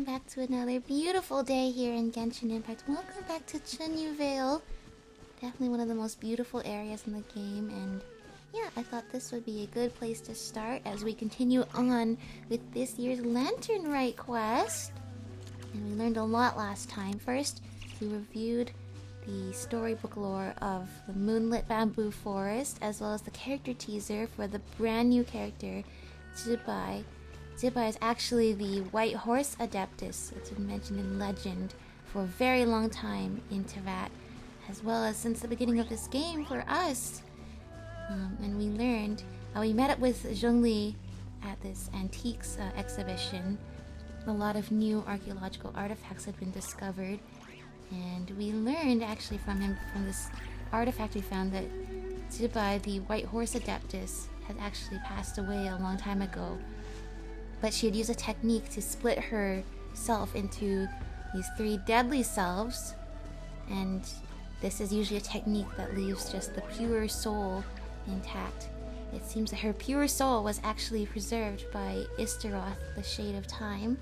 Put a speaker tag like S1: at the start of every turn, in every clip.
S1: welcome back to another beautiful day here in Genshin Impact. Welcome back to Chunyu Vale. Definitely one of the most beautiful areas in the game, and yeah, I thought this would be a good place to start as we continue on with this year's Lanternlit quest. And we learned a lot last time. First, we reviewed the storybook lore of the Moonlit Bamboo Forest, as well as the character teaser for the brand new character, Zibai. Zibai is actually the White Horse Adeptus that's been mentioned in legend for a very long time in Teyvat, as well as since the beginning of this game for us. And we learned, we met up with Zhongli at this antiques exhibition. A lot of new archaeological artifacts had been discovered, and we learned actually from him, from this artifact we found, that Zibai, the White Horse Adeptus, had actually passed away a long time ago. But she had used a technique to split herself into these 3 deadly selves, and this is usually a technique that leaves just the pure soul intact. It seems that her pure soul was actually preserved by Istaroth, the Shade of Time,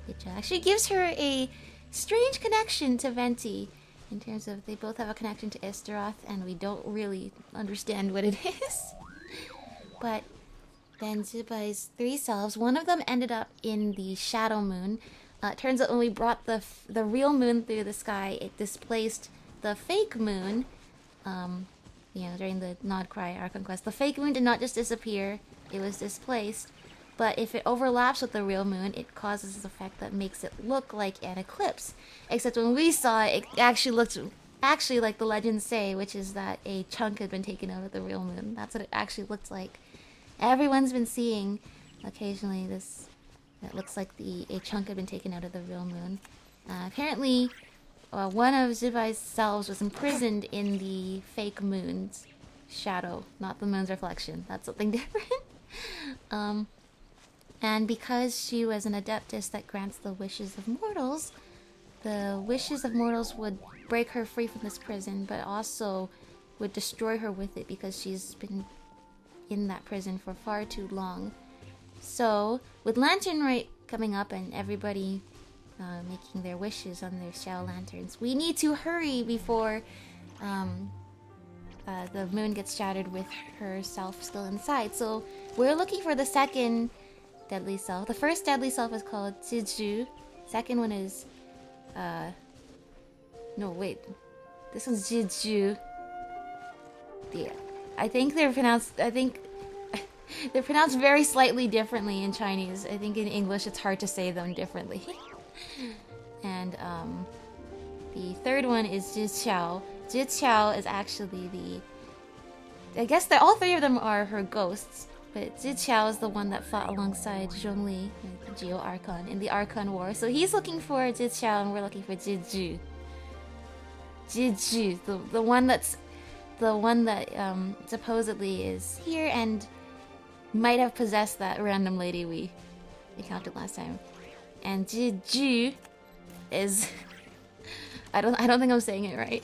S1: which actually gives her a strange connection to Venti, in terms of they both have a connection to Istaroth, and we don't really understand what it is. But then Zibai's 3 selves, one of them ended up in the Shadow Moon. It turns out when we brought the real moon through the sky, it displaced the fake moon. During the Nod Cry Archon quest, the fake moon did not just disappear; it was displaced. But if it overlaps with the real moon, it causes this effect that makes it look like an eclipse. Except when we saw it, it actually looked like the legends say, which is that a chunk had been taken out of the real moon. That's what it actually looked like. Everyone's been seeing occasionally this that looks like a chunk had been taken out of the real moon. Apparently, one of Zibai's selves was imprisoned in the fake moon's shadow, not the moon's reflection. That's something different. And because she was an adeptus that grants the wishes of mortals, the wishes of mortals would break her free from this prison, but also would destroy her with it because she's been in that prison for far too long. So, with Lanternlit coming up and everybody making their wishes on their Xiao lanterns, we need to hurry before the moon gets shattered with herself still inside. So, we're looking for the second deadly self. The first deadly self is called Ziju. Second one is this one's Ziju. Yeah. I think they're pronounced very slightly differently in Chinese. I think in English it's hard to say them differently. And the third one is Zhiqiao. Zhiqiao is actually I guess that all 3 of them are her ghosts, but Zhiqiao is the one that fought alongside Zhongli, the Geo Archon, in the Archon War. So he's looking for Zhiqiao and we're looking for Ziju. Ziju, the one that supposedly is here and might have possessed that random lady we encountered last time. And Ziju is I don't think I'm saying it right.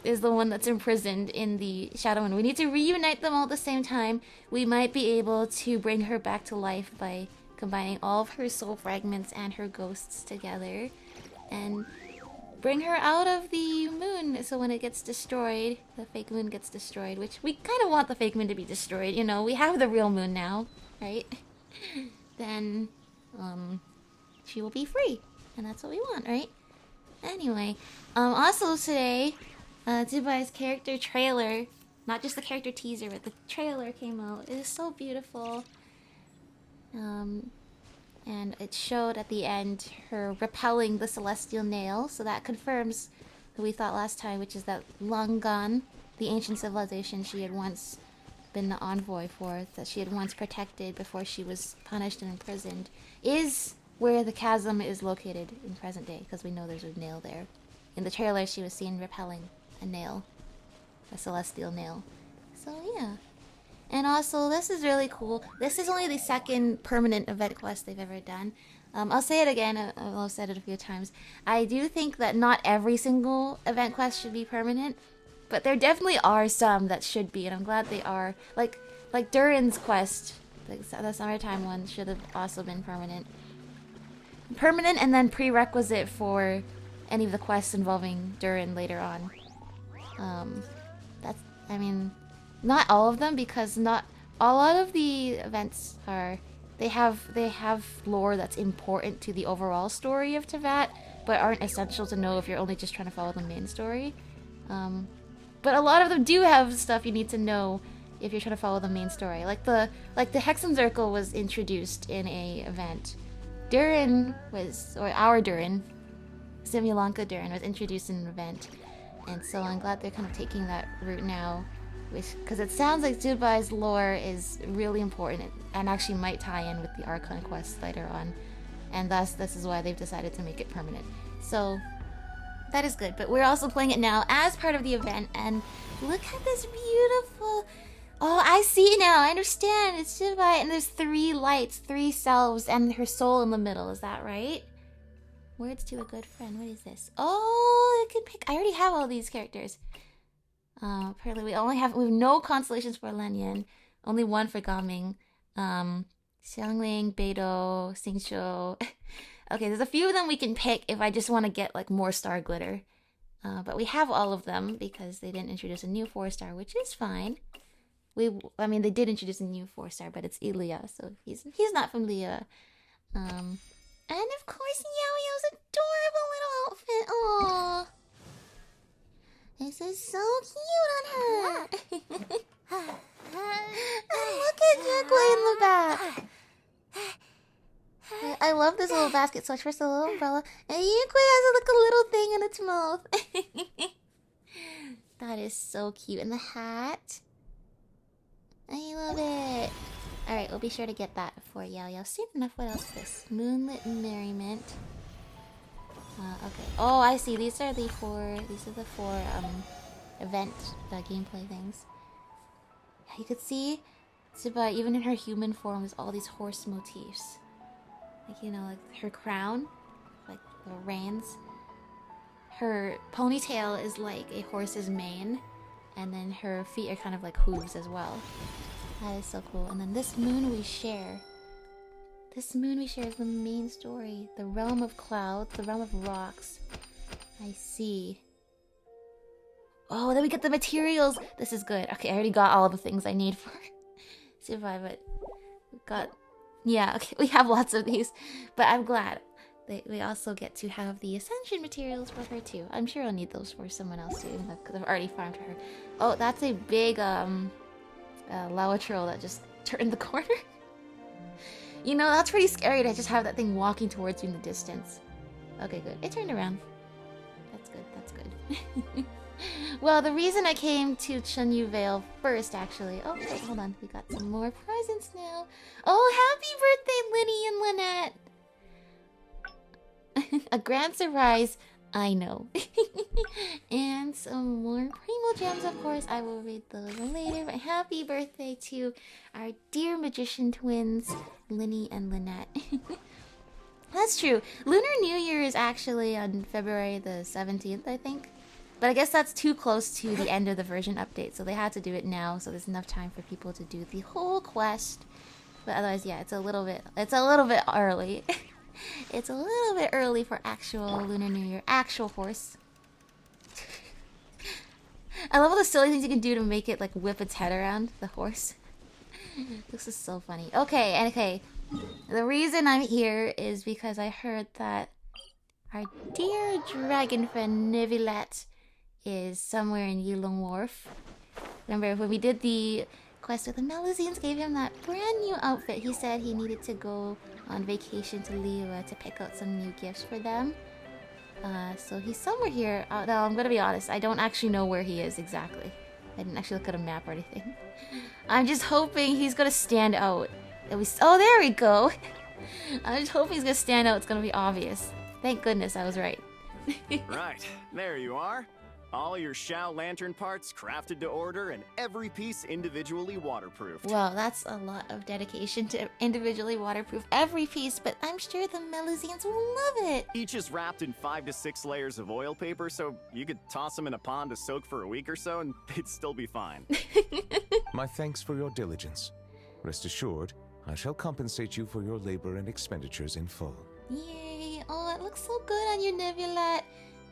S1: Is the one that's imprisoned in the Shadow Moon. We need to reunite them all at the same time. We might be able to bring her back to life by combining all of her soul fragments and her ghosts together and bring her out of the moon, so when it gets destroyed, the fake moon gets destroyed, which we kind of want the fake moon to be destroyed, you know, we have the real moon now, right? Then, she will be free, and that's what we want, right? Anyway, also today, Zibai's character trailer, not just the character teaser, but the trailer came out. It is so beautiful. And it showed at the end her repelling the celestial nail, so that confirms what we thought last time, which is that Langan, the ancient civilization she had once been the envoy for, that she had once protected before she was punished and imprisoned, is where the chasm is located in present day, because we know there's a nail there. In the trailer, she was seen repelling a nail, a celestial nail. So yeah. And also, this is really cool. This is only the 2nd permanent event quest they've ever done. I'll say it again, I've said it a few times. I do think that not every single event quest should be permanent, but there definitely are some that should be, and I'm glad they are. Like Durin's quest, the summertime one, should have also been permanent. permanent and then prerequisite for any of the quests involving Durin later on. That's, I mean, not all of them, because not a lot of the events are, they have lore that's important to the overall story of Teyvat, but aren't essential to know if you're only just trying to follow the main story. But a lot of them do have stuff you need to know if you're trying to follow the main story. Like the Hexenzirkel was introduced in a event. Durin was, or our Durin, Simulanka Durin was introduced in an event. And so I'm glad they're kind of taking that route now. Because it sounds like Zubai's lore is really important and actually might tie in with the Archon quests later on. And thus, this is why they've decided to make it permanent. So, that is good. But we're also playing it now as part of the event. And look at this beautiful... Oh, I see now. I understand. It's Zubai. And there's 3 lights, 3 selves, and her soul in the middle. Is that right? Words to a good friend. What is this? Oh, I can pick... I already have all these characters. Apparently we have no constellations for Lenyan. Only 1 for Gaming. Xiangling, Beidou, Xingqiu. Okay, there's a few of them we can pick if I just want to get like more star glitter. But we have all of them because they didn't introduce a new 4-star, which is fine. I mean, they did introduce a new 4-star, but it's Ilya, so he's not from Leah. And of course, Yaoyao's adorable little outfit. Aww. This is so cute on her. And look at Jacqueline in the back. I love this little basket. So first a little umbrella, and Yukui has like a little thing in its mouth. That is so cute. And the hat. I love it. Alright, we'll be sure to get that for Yao Yao soon enough. What else is this? Moonlit Merriment. Okay. Oh, I see. These are the 4 event gameplay things. Yeah, you could see Tsuba, even in her human form, there's all these horse motifs. Like, you know, like her crown, like the reins. Her ponytail is like a horse's mane, and then her feet are kind of like hooves as well. That is so cool. And then this moon we share. This moon we share is the main story. The realm of clouds, the realm of rocks. I see. Oh, then we get the materials. This is good. Okay, I already got all the things I need for survive it. We've got... Yeah, okay, we have lots of these. But I'm glad that we also get to have the ascension materials for her too. I'm sure I'll need those for someone else too, because I've already farmed her. Oh, that's a big Lawatril that just turned the corner. You know, that's pretty scary to just have that thing walking towards you in the distance. Okay, good. It turned around. That's good, that's good. Well, the reason I came to Chunyu Vale first, actually... Oh, wait, hold on. We got some more presents now. Oh, happy birthday, Linny and Lynette! A grand surprise, I know. And some more Primo Gems, of course. I will read those later. But happy birthday to our dear magician twins, Linny and Lynette. That's true. Lunar New Year is actually on February the 17th, I think. But I guess that's too close to the end of the version update, so they had to do it now, so there's enough time for people to do the whole quest. But otherwise, yeah, it's a little bit early. It's a little bit early for actual Lunar New Year. Actual horse. I love all the silly things you can do to make it, like, whip its head around, the horse. This is so funny. Okay. The reason I'm here is because I heard that our dear dragon friend Neuvillette is somewhere in Yilong Wharf. Remember when we did the quest with the Melusines, gave him that brand new outfit. He said he needed to go on vacation to Liyue to pick out some new gifts for them. So he's somewhere here. Now, I'm gonna be honest, I don't actually know where he is exactly. I didn't actually look at a map or anything. I'm just hoping he's gonna stand out. Oh, there we go! I'm just hoping he's gonna stand out. It's gonna be obvious. Thank goodness I was right.
S2: Right, there you are. All your Shao lantern parts crafted to order and every piece individually waterproofed.
S1: Well, that's a lot of dedication to individually waterproof every piece, but I'm sure the Melusines will love it.
S2: Each is wrapped in 5 to 6 layers of oil paper, so you could toss them in a pond to soak for a week or so and they'd still be fine.
S3: My thanks for your diligence. Rest assured, I shall compensate you for your labor and expenditures in full.
S1: Yay! Oh, it looks so good on you, Neuvillette.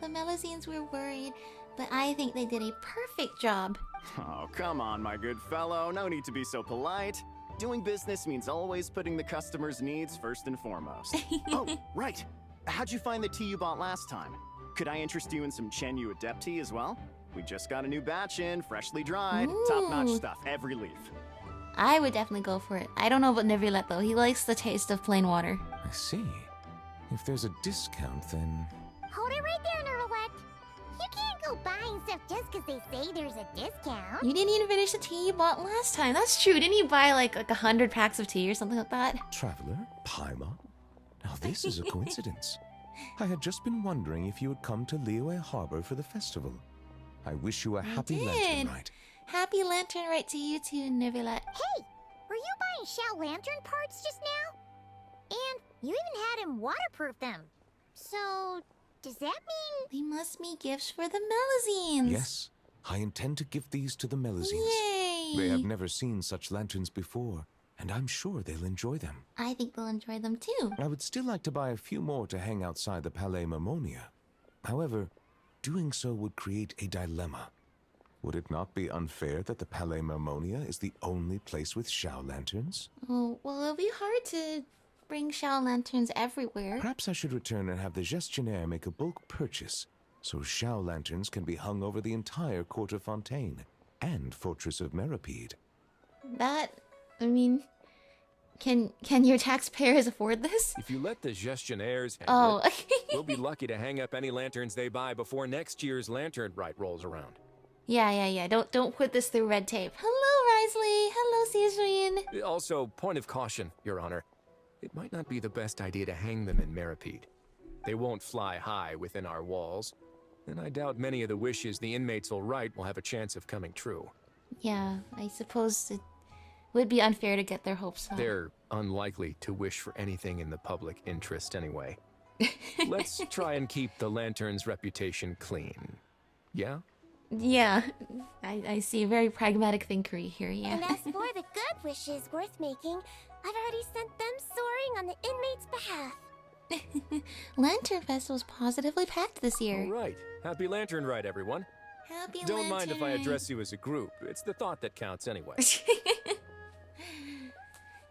S1: The Melazines were worried, but I think they did a perfect job.
S2: Oh, come on, my good fellow. No need to be so polite. Doing business means always putting the customer's needs first and foremost. Oh, right. How'd you find the tea you bought last time? Could I interest you in some Chenyu Adept tea as well? We just got a new batch in, freshly dried.
S1: Ooh.
S2: Top-notch stuff, every leaf.
S1: I would definitely go for it. I don't know about Neuvillette though. He likes the taste of plain water.
S3: I see. If there's a discount, then...
S4: Hold it right there, Neuvillette. You can't go buying stuff just because they say there's a discount.
S1: You didn't even finish the tea you bought last time. That's true. Didn't you buy like 100 packs of tea or something like that?
S3: Traveler? Paimon? Now this is a coincidence. I had just been wondering if you had come to Liyue Harbor for the festival. I wish you a happy Lantern Rite.
S1: Happy Lantern Rite to you too, Neuvillette.
S4: Hey, were you buying Shao Lantern parts just now? And you even had him waterproof them. So, does that mean...
S1: They must be gifts for the Melazines.
S3: Yes, I intend to give these to the Melazines.
S1: Yay!
S3: They have never seen such lanterns before, and I'm sure they'll enjoy them.
S1: I think they'll enjoy them too.
S3: I would still like to buy a few more to hang outside the Palais Mermonia. However, doing so would create a dilemma. Would it not be unfair that the Palais Mermonia is the only place with Shao lanterns?
S1: Oh, well, it'll be hard to bring Shao lanterns everywhere.
S3: Perhaps I should return and have the gestionnaire make a bulk purchase, so Shao lanterns can be hung over the entire Court of Fontaine and Fortress of Meripede.
S1: I mean, can your taxpayers afford this?
S5: If you let the gestionnaires handle
S1: Oh,
S5: it, we'll be lucky to hang up any lanterns they buy before next year's Lantern Rite rolls around.
S1: yeah. Don't put this through red tape. Hello, Risley. Hello, Cesarine.
S5: Also, point of caution, Your Honor. It might not be the best idea to hang them in Meripede. They won't fly high within our walls, and I doubt many of the wishes the inmates will write will have a chance of coming true.
S1: Yeah, I suppose it would be unfair to get their hopes up.
S5: They're unlikely to wish for anything in the public interest anyway. Let's try and keep the Lantern's reputation clean. Yeah?
S1: Yeah, I see a very pragmatic thinkery here, yeah.
S4: And as for the good wishes worth making, I've already sent them soaring on the inmates' behalf.
S1: Lantern Festival's positively packed this year.
S5: All right. Happy Lantern Rite, everyone.
S1: Happy
S5: Don't mind if I
S1: Lantern.
S5: address you as a group. It's the thought that counts anyway.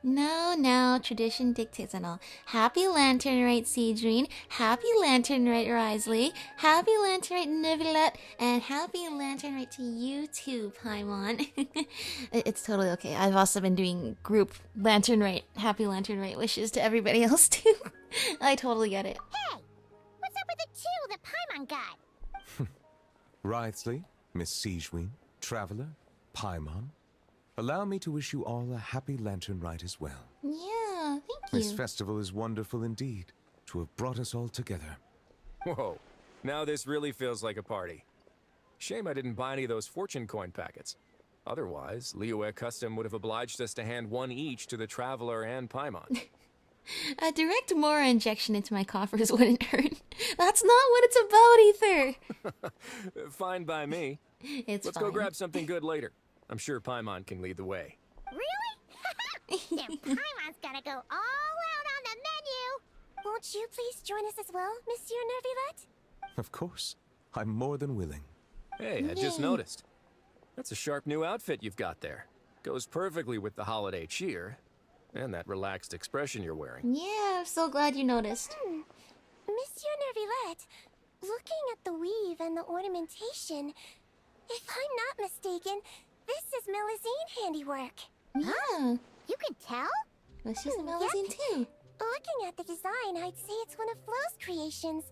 S1: No, tradition dictates and all. Happy Lantern Rite, Cedrine. Happy Lantern Rite, Risley. Happy Lantern Rite, Neuvillette. And happy Lantern Rite to you too, Paimon. It's totally okay. I've also been doing group Lantern Rite, Happy Lantern Rite wishes to everybody else too. I totally get it.
S4: Hey, what's up with the two that Paimon got?
S3: Risley, Miss Cejwin, Traveler, Paimon, allow me to wish you all a happy Lantern Rite as well.
S1: Yeah, thank
S3: This
S1: you.
S3: festival is wonderful indeed, to have brought us all together.
S5: Whoa. Now this really feels like a party. Shame I didn't buy any of those fortune coin packets. Otherwise, Liyue Custom would have obliged us to hand one each to the Traveler and Paimon.
S1: A direct Mora injection into my coffers wouldn't hurt. That's not what it's about, Ether.
S5: Fine by me.
S1: It's
S5: Let's
S1: fine.
S5: go grab something good later. I'm sure Paimon can lead the way.
S4: Really? Then Paimon's gonna go all out on the menu. Won't you please join us as well, Monsieur Neuvillette?
S3: Of course, I'm more than willing.
S5: Hey, I just
S1: Yay.
S5: noticed. That's a sharp new outfit you've got there. Goes perfectly with the holiday cheer. And that relaxed expression you're wearing.
S1: Yeah, I'm so glad you noticed.
S4: Monsieur Neuvillette, looking at the weave and the ornamentation, if I'm not mistaken, this is Melazine handiwork.
S1: Yeah,
S4: You can tell?
S1: well, she's a
S4: Yep.
S1: Melazine too.
S4: Looking at the design, I'd say it's one of Flo's creations.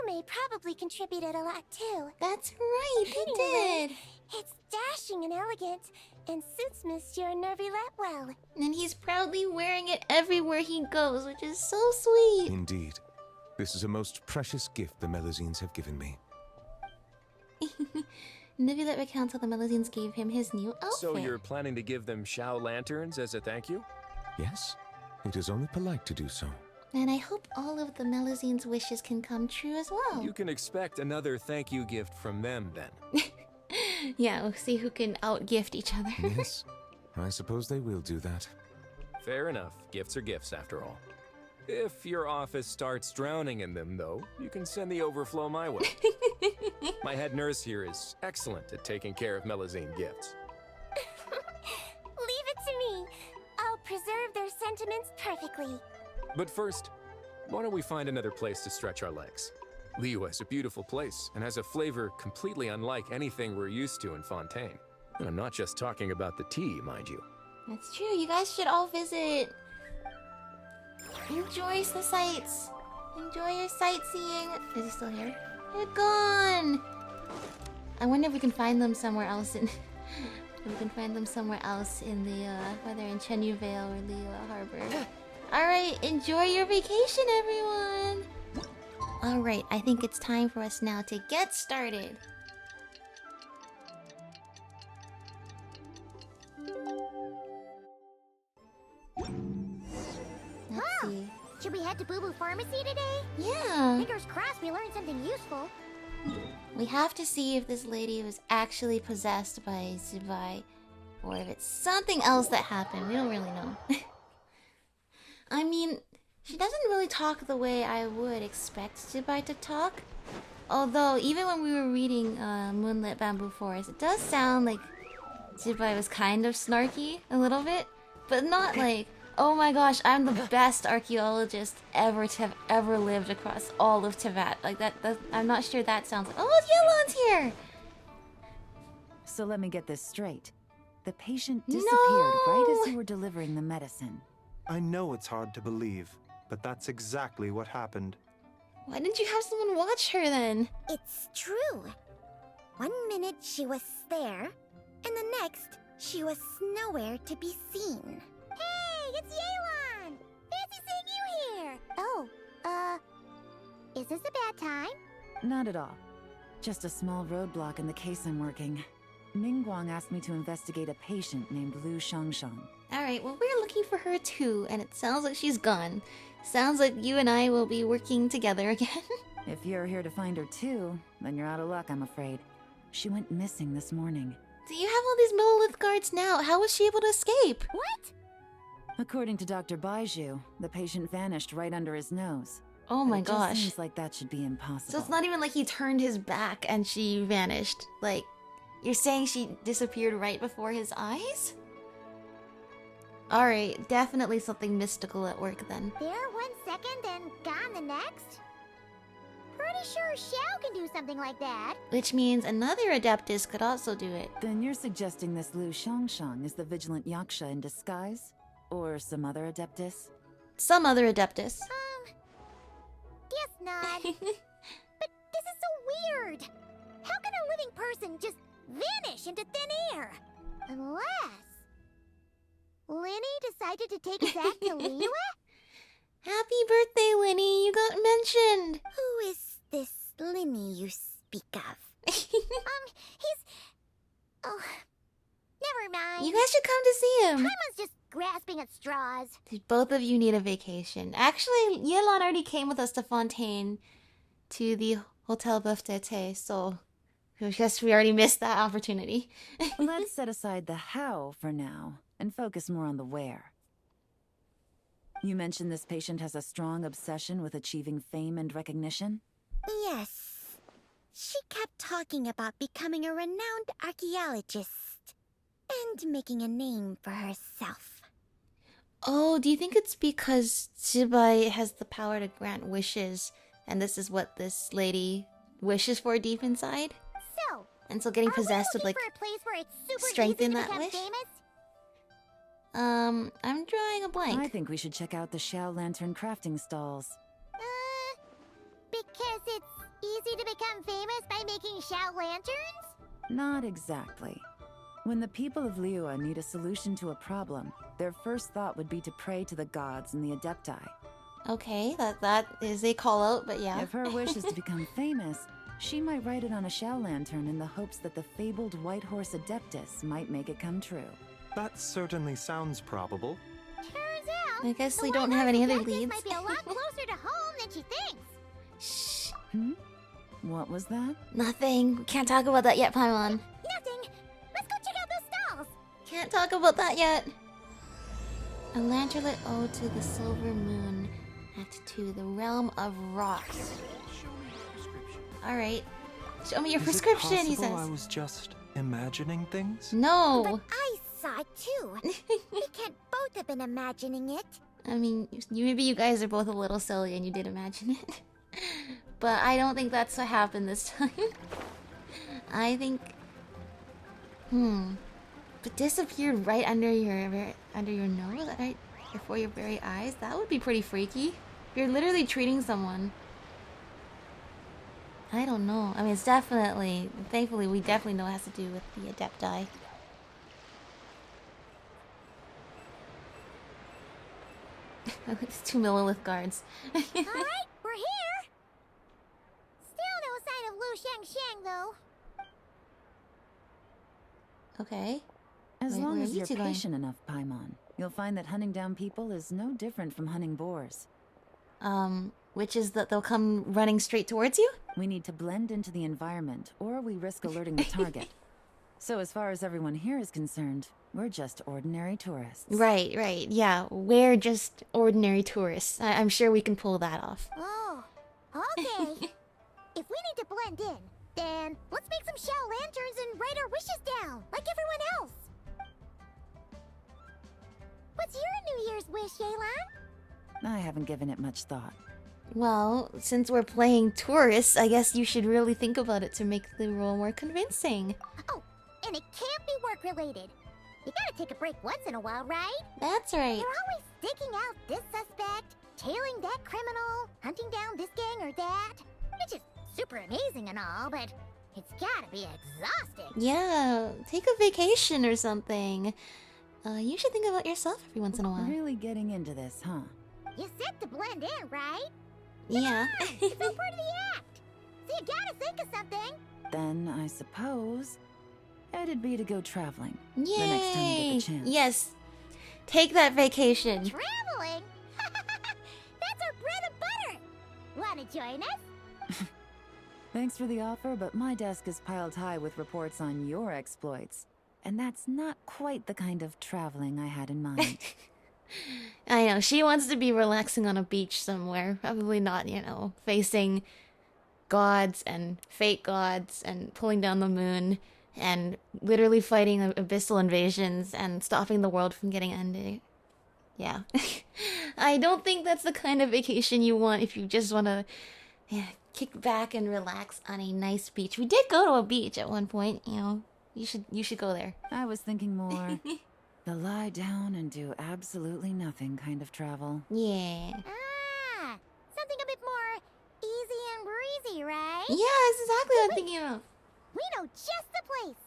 S4: Lome probably contributed a lot too.
S1: That's right, he
S4: Anyway,
S1: did.
S4: It's dashing and elegant, and suits Monsieur Neuvillette well.
S1: And he's proudly wearing it everywhere he goes, which is so sweet.
S3: Indeed, this is a most precious gift the Melazines have given me.
S1: Neuvillette recounts how the Melazines gave him his new outfit.
S5: So you're planning to give them Shao lanterns as a thank you?
S3: Yes, it is only polite to do so.
S1: And I hope all of the Melazines' wishes can come true as well.
S5: You can expect another thank you gift from them then.
S1: Yeah, we'll see who can outgift each other.
S3: Yes, I suppose they will do that.
S5: Fair enough. Gifts are gifts after all. If your office starts drowning in them, though, you can send the overflow my way. My head nurse here is excellent at taking care of Melusine gifts.
S4: Leave it to me. I'll preserve their sentiments perfectly.
S5: But first, why don't we find another place to stretch our legs? Liyue is a beautiful place and has a flavor completely unlike anything we're used to in Fontaine. And I'm not just talking about the tea, mind you.
S1: That's true. You guys should all visit. Enjoy the sights. Enjoy your sightseeing. Is he still here? They're gone. I wonder if we can find them somewhere else in. If we can find them somewhere else in the whether in Chenyu Vale or Liyue Harbor. All right, enjoy your vacation, everyone. All right, I think it's time for us now to get started. Let's see.
S4: Should we head to Boo Boo Pharmacy today?
S1: Yeah.
S4: Fingers crossed we learned something useful.
S1: We have to see if this lady was actually possessed by Zubai, or if it's something else that happened. We don't really know. I mean, she doesn't really talk the way I would expect Zubai to talk. Although, even when we were reading Moonlit Bamboo Forest, it does sound like Zubai was kind of snarky, a little bit. But not like, oh my gosh, I'm the best archaeologist ever to have ever lived across all of Teyvat. Like that I'm not sure that sounds like, oh, Yelan's here!
S6: So let me get this straight. The patient disappeared right as
S1: No!
S6: you were delivering the medicine.
S7: I know it's hard to believe, but that's exactly what happened.
S1: Why didn't you have someone watch her then?
S4: It's true. 1 minute she was there, and the next she was nowhere to be seen. Hey, it's Yelan! Fancy seeing you here! Oh, is this a bad time?
S6: Not at all. Just a small roadblock in the case I'm working. Mingguang asked me to investigate a patient named Lu Shangshang.
S1: Alright, well, we're looking for her too, and it sounds like she's gone. Sounds like you and I will be working together again.
S6: If you're here to find her too, then you're out of luck, I'm afraid. She went missing this morning.
S1: So you have all these Millelith guards now. How was she able to escape?
S4: What?
S6: According to Dr. Baiju, the patient vanished right under his nose.
S1: Oh my
S6: It just
S1: gosh.
S6: seems like that should be impossible.
S1: So it's not even like he turned his back and she vanished. Like, you're saying she disappeared right before his eyes? Alright, definitely something mystical at work then.
S4: There 1 second and gone the next? Pretty sure Xiao can do something like that.
S1: Which means another Adeptus could also do it.
S6: Then you're suggesting this Lu Shangshang is the vigilant Yaksha in disguise? Or some other Adeptus?
S1: Some other Adeptus.
S4: Guess not. But this is so weird. How can a living person just vanish into thin air? Unless Linny decided to take us back to Liyue?
S1: Happy birthday, Linny! You got mentioned!
S4: Who is this Linny you speak of? He's... Oh, never mind.
S1: You guys should come to see him!
S4: Paimon's just grasping at straws.
S1: Both of you need a vacation. Actually, Yelan already came with us to Fontaine, to the Hotel Boeuf d'été, so I guess we already missed that opportunity.
S6: Let's set aside the how for now, and focus more on the where. You mentioned this patient has a strong obsession with achieving fame and recognition?
S4: Yes. She kept talking about becoming a renowned archaeologist and making a name for herself.
S1: Oh, do you think it's because Zubai has the power to grant wishes, and this is what this lady wishes for deep inside?
S4: So,
S1: And so getting
S4: are we
S1: possessed would,
S4: looking
S1: like,
S4: for a place where it's super
S1: strengthen
S4: easy to
S1: that
S4: become
S1: wish?
S4: famous?
S1: I'm drawing a blank.
S6: I think we should check out the Xiao Lantern crafting stalls.
S4: Because it's easy to become famous by making Xiao lanterns?
S6: Not exactly. When the people of Liyue need a solution to a problem, their first thought would be to pray to the gods and the Adepti.
S1: Okay, that is a call out, but yeah.
S6: If her wish is to become famous, she might write it on a Xiao lantern in the hopes that the fabled White Horse Adeptus might make it come true.
S7: That certainly sounds probable.
S4: Turns out,
S1: I guess
S4: the
S1: we
S4: White
S1: don't have
S4: Horse
S1: any other
S4: Adeptus
S1: leads.
S4: might be a lot closer to home than she thinks.
S1: Shh.
S6: What was that?
S1: Nothing. Can't talk about that yet, Paimon.
S4: Nothing. Let's go check out those stalls.
S1: Can't talk about that yet. A Lanternlit Ode to the Silver Moon. Act 2, the realm of rocks. Alright. Show me your prescription, he says.
S7: I was just imagining things?
S1: No!
S4: But I saw it too. We can't both have been imagining it.
S1: I mean, maybe you guys are both a little silly and you did imagine it. But I don't think that's what happened this time. I think... It disappeared right under your nose, right before your very eyes? That would be pretty freaky. You're literally treating someone. I don't know. I mean, it's definitely... Thankfully, we definitely know it has to do with the Adepti. It's 2 millilith guards.
S4: Alright, we're here! Still no sign of Lu Shangxiang, though.
S1: Okay.
S6: As
S1: Wait,
S6: long
S1: where
S6: as
S1: are you
S6: you're
S1: two going?
S6: patient enough, Paimon, you'll find that hunting down people is no different from hunting boars.
S1: Which is that they'll come running straight towards you?
S6: We need to blend into the environment, or we risk alerting the target. So as far as everyone here is concerned, we're just ordinary tourists.
S1: Right, right. Yeah, we're just ordinary tourists. I'm sure we can pull that off.
S4: Oh, okay. If we need to blend in, then let's make some shell lanterns and write our wishes down, like everyone else. What's your New Year's wish, Yelan?
S6: I haven't given it much thought.
S1: Well, since we're playing tourists, I guess you should really think about it to make the role more convincing.
S4: Oh, and it can't be work-related. You gotta take a break once in a while, right?
S1: That's right.
S4: You're always digging out this suspect, tailing that criminal, hunting down this gang or that. Which is super amazing and all, but it's gotta be exhausting.
S1: Yeah, take a vacation or something. You should think about yourself every once in a while.
S6: Really getting into this, huh?
S4: You said to blend in, right?
S1: Yeah.
S4: It's all part of the act. So you gotta think of something.
S6: Then I suppose it'd be to go traveling.
S1: Yay!
S6: The next time you get the chance.
S1: Yes. Take that vacation.
S4: Traveling? That's our bread and butter. Wanna join us?
S6: Thanks for the offer, but my desk is piled high with reports on your exploits. And that's not quite the kind of traveling I had in mind.
S1: I know, she wants to be relaxing on a beach somewhere. Probably not, facing gods and fake gods and pulling down the moon and literally fighting abyssal invasions and stopping the world from getting ended. Yeah. I don't think that's the kind of vacation you want if you just want to kick back and relax on a nice beach. We did go to a beach at one point, You should go there.
S6: I was thinking more the lie down and do absolutely nothing kind of travel.
S1: Yeah.
S4: Ah, something a bit more easy and breezy, right?
S1: Yeah, that's exactly what I'm thinking of.
S4: We know just the place.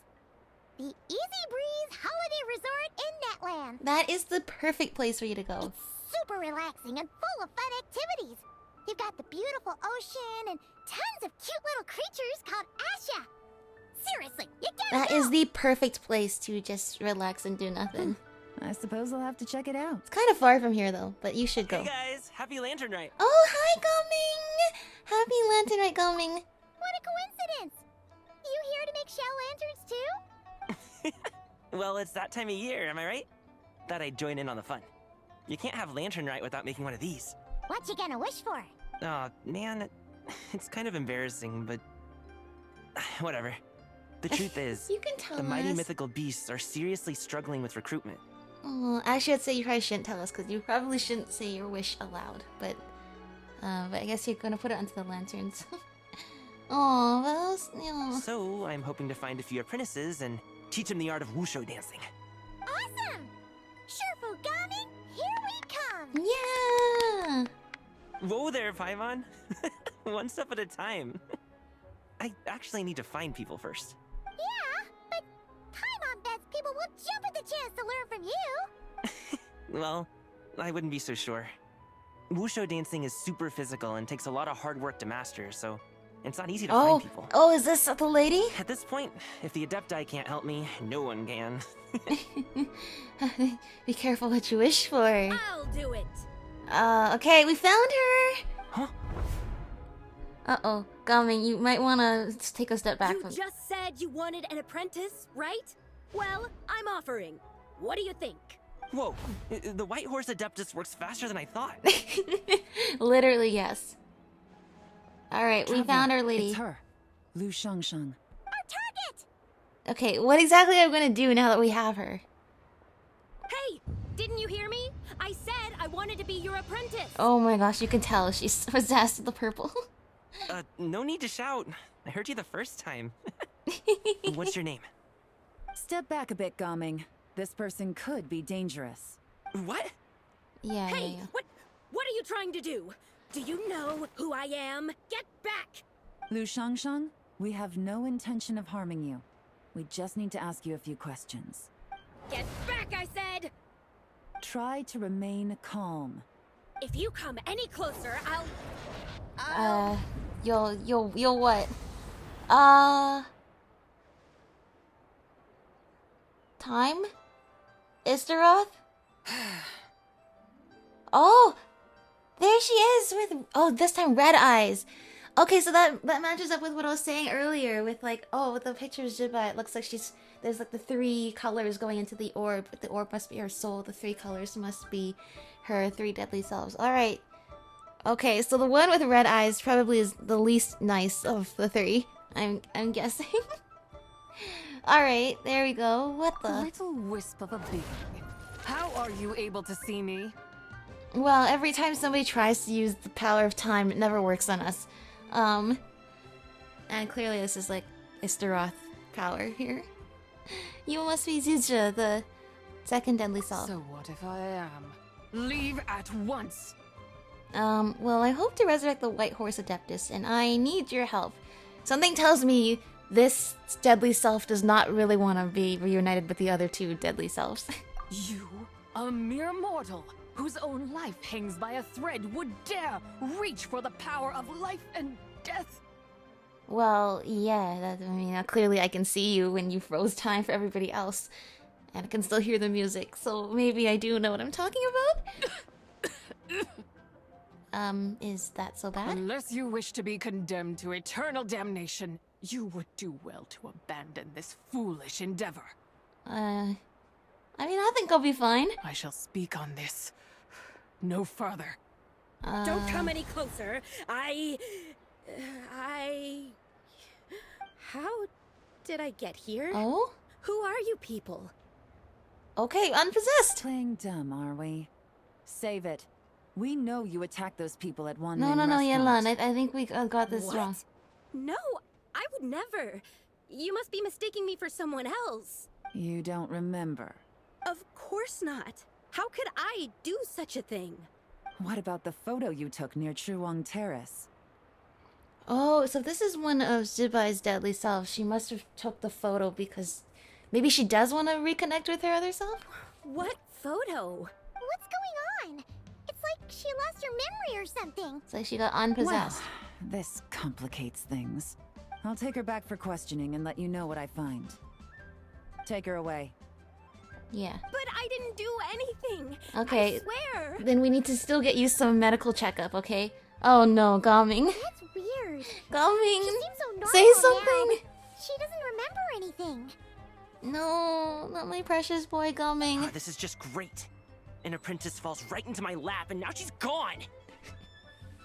S4: The Easy Breeze Holiday Resort in Netland.
S1: That is the perfect place for you to go.
S4: It's super relaxing and full of fun activities. You've got the beautiful ocean and tons of cute little creatures called Asha. Seriously, you gotta
S1: That is the perfect place to just relax and do nothing.
S6: I suppose I'll have to check it out.
S1: It's kind of far from here though, but you should go.
S8: Hey guys, happy Lanternlit!
S1: Oh, hi, Gumming! Happy Lanternlit, Gumming.
S4: What a coincidence! You here to make shell lanterns too?
S8: Well, it's that time of year, am I right? Thought I'd join in on the fun. You can't have Lanternlit without making one of these.
S4: What you gonna wish for?
S8: Oh, man, it's kind of embarrassing, but... whatever. The truth is,
S1: You can tell
S8: the mighty
S1: us.
S8: mythical beasts are seriously struggling with recruitment.
S1: Oh, actually, I'd say you probably shouldn't tell us because you probably shouldn't say your wish aloud. But I guess you're gonna put it onto the lanterns. Oh, those,
S8: So, I'm hoping to find a few apprentices and teach them the art of wushu dancing.
S4: Awesome! Sure, Fugami, here we come!
S1: Yeah.
S8: Whoa there, Paimon! One step at a time. I actually need to find people first.
S4: Yeah, but Paimon bets people will jump at the chance to learn from you.
S8: Well, I wouldn't be so sure. Wushu dancing is super physical and takes a lot of hard work to master, so it's not easy to find people.
S1: Oh, is this the lady?
S8: At this point, if the Adepti can't help me, no one can.
S1: Be careful what you wish for.
S9: I'll do it.
S1: Okay, we found her.
S8: Huh?
S1: Uh-oh, Gumming, you might want to take a step back
S9: You
S1: from...
S9: just said you wanted an apprentice, right? Well, I'm offering. What do you think?
S8: Whoa, the White Horse Adeptus works faster than I thought.
S1: Literally, yes. Alright, we
S6: Traveler,
S1: found our lady.
S6: It's her. Lu Shangsheng.
S4: Our target!
S1: Okay, what exactly am I gonna do now that we have her?
S9: Hey! Didn't you hear me? I said I wanted to be your apprentice!
S1: Oh my gosh, you can tell she's possessed with the purple.
S8: No need to shout. I heard you the first time. What's your name?
S6: Step back a bit, Gaming. This person could be dangerous.
S8: What?
S1: Yeah,
S9: Hey!
S1: yeah.
S9: What are you trying to do? Do you know who I am? Get back!
S6: Lu Shangsheng, we have no intention of harming you. We just need to ask you a few questions.
S9: Get back, I said!
S6: Try to remain calm.
S9: If you come any closer, I'll...
S1: You'll what? Time? Istaroth? Oh! There she is with... Oh, this time red eyes. Okay, so that matches up with what I was saying earlier with like, oh, with the picture of Jiba, it looks like there's like the 3 colors going into the orb, but the orb must be her soul. The 3 colors must be her 3 deadly selves. Alright. Okay, so the one with red eyes probably is the least nice of the 3. I'm guessing. Alright, there we go. What the?
S10: Little wisp of a being. How are you able to see me?
S1: Well, every time somebody tries to use the power of time, it never works on us. And clearly this is like Istaroth power here. You must be Zizha, the 2nd deadly self.
S10: So what if I am? Leave at once!
S1: Well, I hope to resurrect the White Horse Adeptus, and I need your help. Something tells me this deadly self does not really want to be reunited with the other 2 deadly selves.
S10: You, a mere mortal, whose own life hangs by a thread, would dare reach for the power of life and death?
S1: Well, yeah, clearly I can see you when you froze time for everybody else. And I can still hear the music, so maybe I do know what I'm talking about? Is that so bad?
S10: Unless you wish to be condemned to eternal damnation, you would do well to abandon this foolish endeavor.
S1: I think I'll be fine.
S10: I shall speak on this. No further.
S9: Don't come any closer. How did I get here?
S1: Oh?
S9: Who are you people?
S1: Okay, unpossessed!
S6: Playing dumb, are we? Save it. We know you attacked those people at one
S1: No,
S6: restaurant.
S1: Yelan, I think we got this
S9: What?
S1: wrong.
S9: No, I would never. You must be mistaking me for someone else.
S6: You don't remember.
S9: Of course not. How could I do such a thing?
S6: What about the photo you took near Chuang Terrace?
S1: Oh, so this is one of Zibai's deadly selves. She must have took the photo because maybe she does want to reconnect with her other self?
S9: What photo?
S4: What's going on? It's like she lost her memory or something.
S1: It's like she got unpossessed.
S6: Well, this complicates things. I'll take her back for questioning and let you know what I find. Take her away.
S1: Yeah.
S9: But I didn't do anything.
S1: Okay.
S9: I swear.
S1: Then we need to still get you some medical checkup, okay? Oh no, Gaming.
S4: That's weird.
S1: Gaming!
S4: She seems so normal
S1: Say something!
S4: now. She doesn't remember anything.
S1: No, not my precious boy, Gaming.
S8: This is just great. An apprentice falls right into my lap and now she's gone!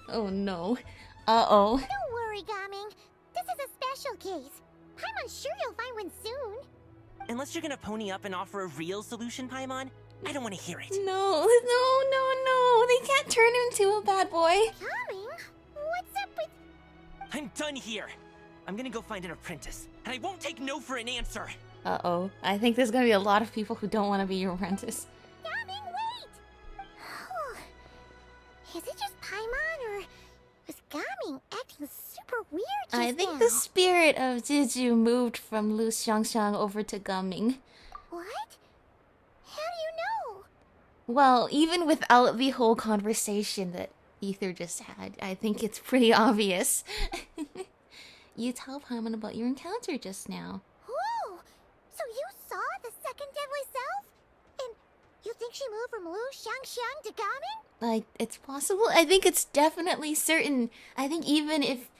S1: Oh no. Uh-oh.
S4: Don't worry, Gaming. This is a special case. Paimon's sure you'll find one soon.
S8: Unless you're gonna pony up and offer a real solution, Paimon, I don't want to hear it.
S1: No. They can't turn him into a bad boy.
S4: Gaming? What's up with...
S8: I'm done here. I'm gonna go find an apprentice, and I won't take no for an answer.
S1: Uh-oh. I think there's gonna be a lot of people who don't want to be your apprentice.
S4: Gaming, wait! Is it just Paimon, or was Gaming acting super weird just
S1: I think
S4: now?
S1: the spirit of Zizhu moved from Lu Xiangxiang over to Gaming.
S4: What? How do you know?
S1: Well, even without the whole conversation that Ether just had, I think it's pretty obvious. You tell Paimon about your encounter just now.
S4: Oh, so you saw the 2nd deadly self? And you think she moved from Lu Xiangxiang to Gaming?
S1: Like, it's possible. I think it's definitely certain. I think even if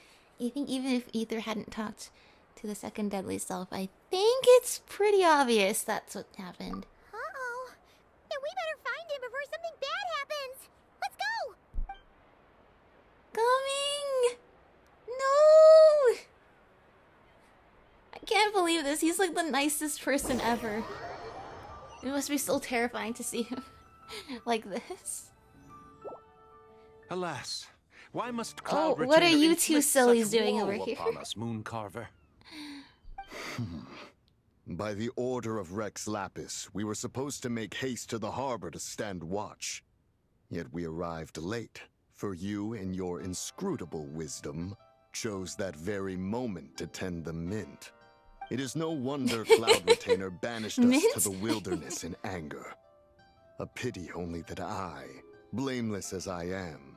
S1: Ether hadn't talked to the 2nd deadly self, I think it's pretty obvious that's what happened.
S4: Uh-oh. Then we
S1: this. He's like the nicest person ever. It must be so terrifying to see him like this.
S3: Alas, why must Cloud
S1: what are
S3: Retainer
S1: you two
S3: inflict
S1: sillies
S3: such
S1: doing
S3: woe
S1: over here?
S3: upon us, Mooncarver?
S11: By the order of Rex Lapis, we were supposed to make haste to the harbor to stand watch. Yet we arrived late, for you, in your inscrutable wisdom, chose that very moment to tend the mint. It is no wonder Cloud Retainer banished us to the wilderness in anger. A pity only that I, blameless as I am,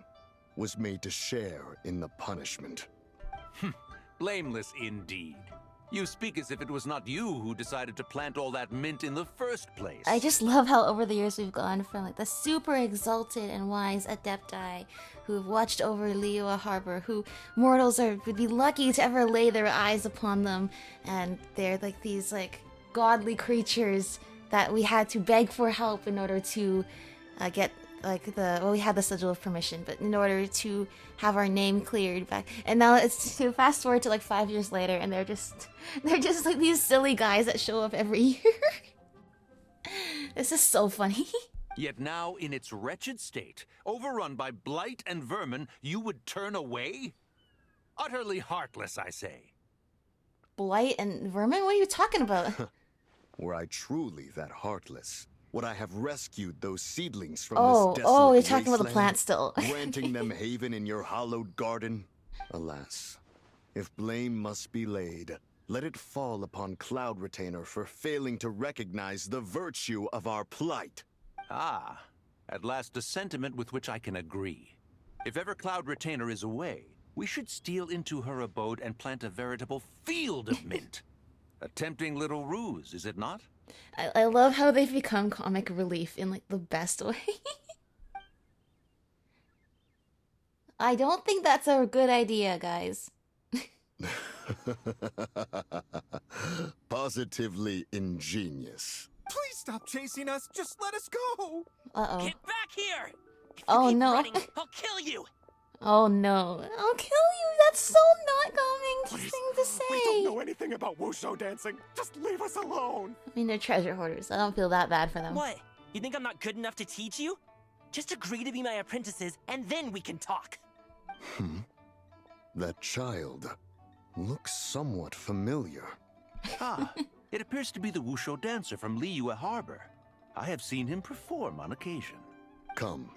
S11: was made to share in the punishment.
S3: Blameless indeed. You speak as if it was not you who decided to plant all that mint in the first place.
S1: I just love how over the years we've gone from like the super exalted and wise Adepti who've watched over Liyue Harbor, who mortals would be lucky to ever lay their eyes upon them, and they're like these like godly creatures that we had to beg for help in order to get like we had the sigil of permission, but in order to have our name cleared back. And now it's to fast forward to like 5 years later, and they're just like these silly guys that show up every year. This is so funny.
S3: Yet now, in its wretched state, overrun by blight and vermin, you would turn away? Utterly heartless, I say.
S1: Blight and vermin? What are you talking about?
S11: Were I truly that heartless, would I have rescued those seedlings from this desolate
S1: you're talking about the
S11: wasteland,
S1: plant still.
S11: granting them haven in your hallowed garden? Alas, if blame must be laid, let it fall upon Cloud Retainer for failing to recognize the virtue of our plight.
S3: Ah, at last a sentiment with which I can agree. If ever Cloud Retainer is away, we should steal into her abode and plant a veritable field of mint. A tempting little ruse, is it not?
S1: I love how they've become comic relief in like the best way. I don't think that's a good idea, guys.
S11: Positively ingenious.
S12: Please stop chasing us. Just let us go.
S1: Uh-oh.
S8: Get back here! If you
S1: Oh
S8: keep
S1: no.
S8: running, I'll kill you!
S1: Oh no. I'll kill you. That's so not calming thing to say.
S12: We don't know anything about wushu dancing. Just leave us alone.
S1: I mean, they're treasure hoarders. I don't feel that bad for them.
S8: What? You think I'm not good enough to teach you? Just agree to be my apprentices, and then we can talk.
S11: That child looks somewhat familiar.
S3: Ah, it appears to be the wushu dancer from Liyue Harbor. I have seen him perform on occasion.
S11: Come,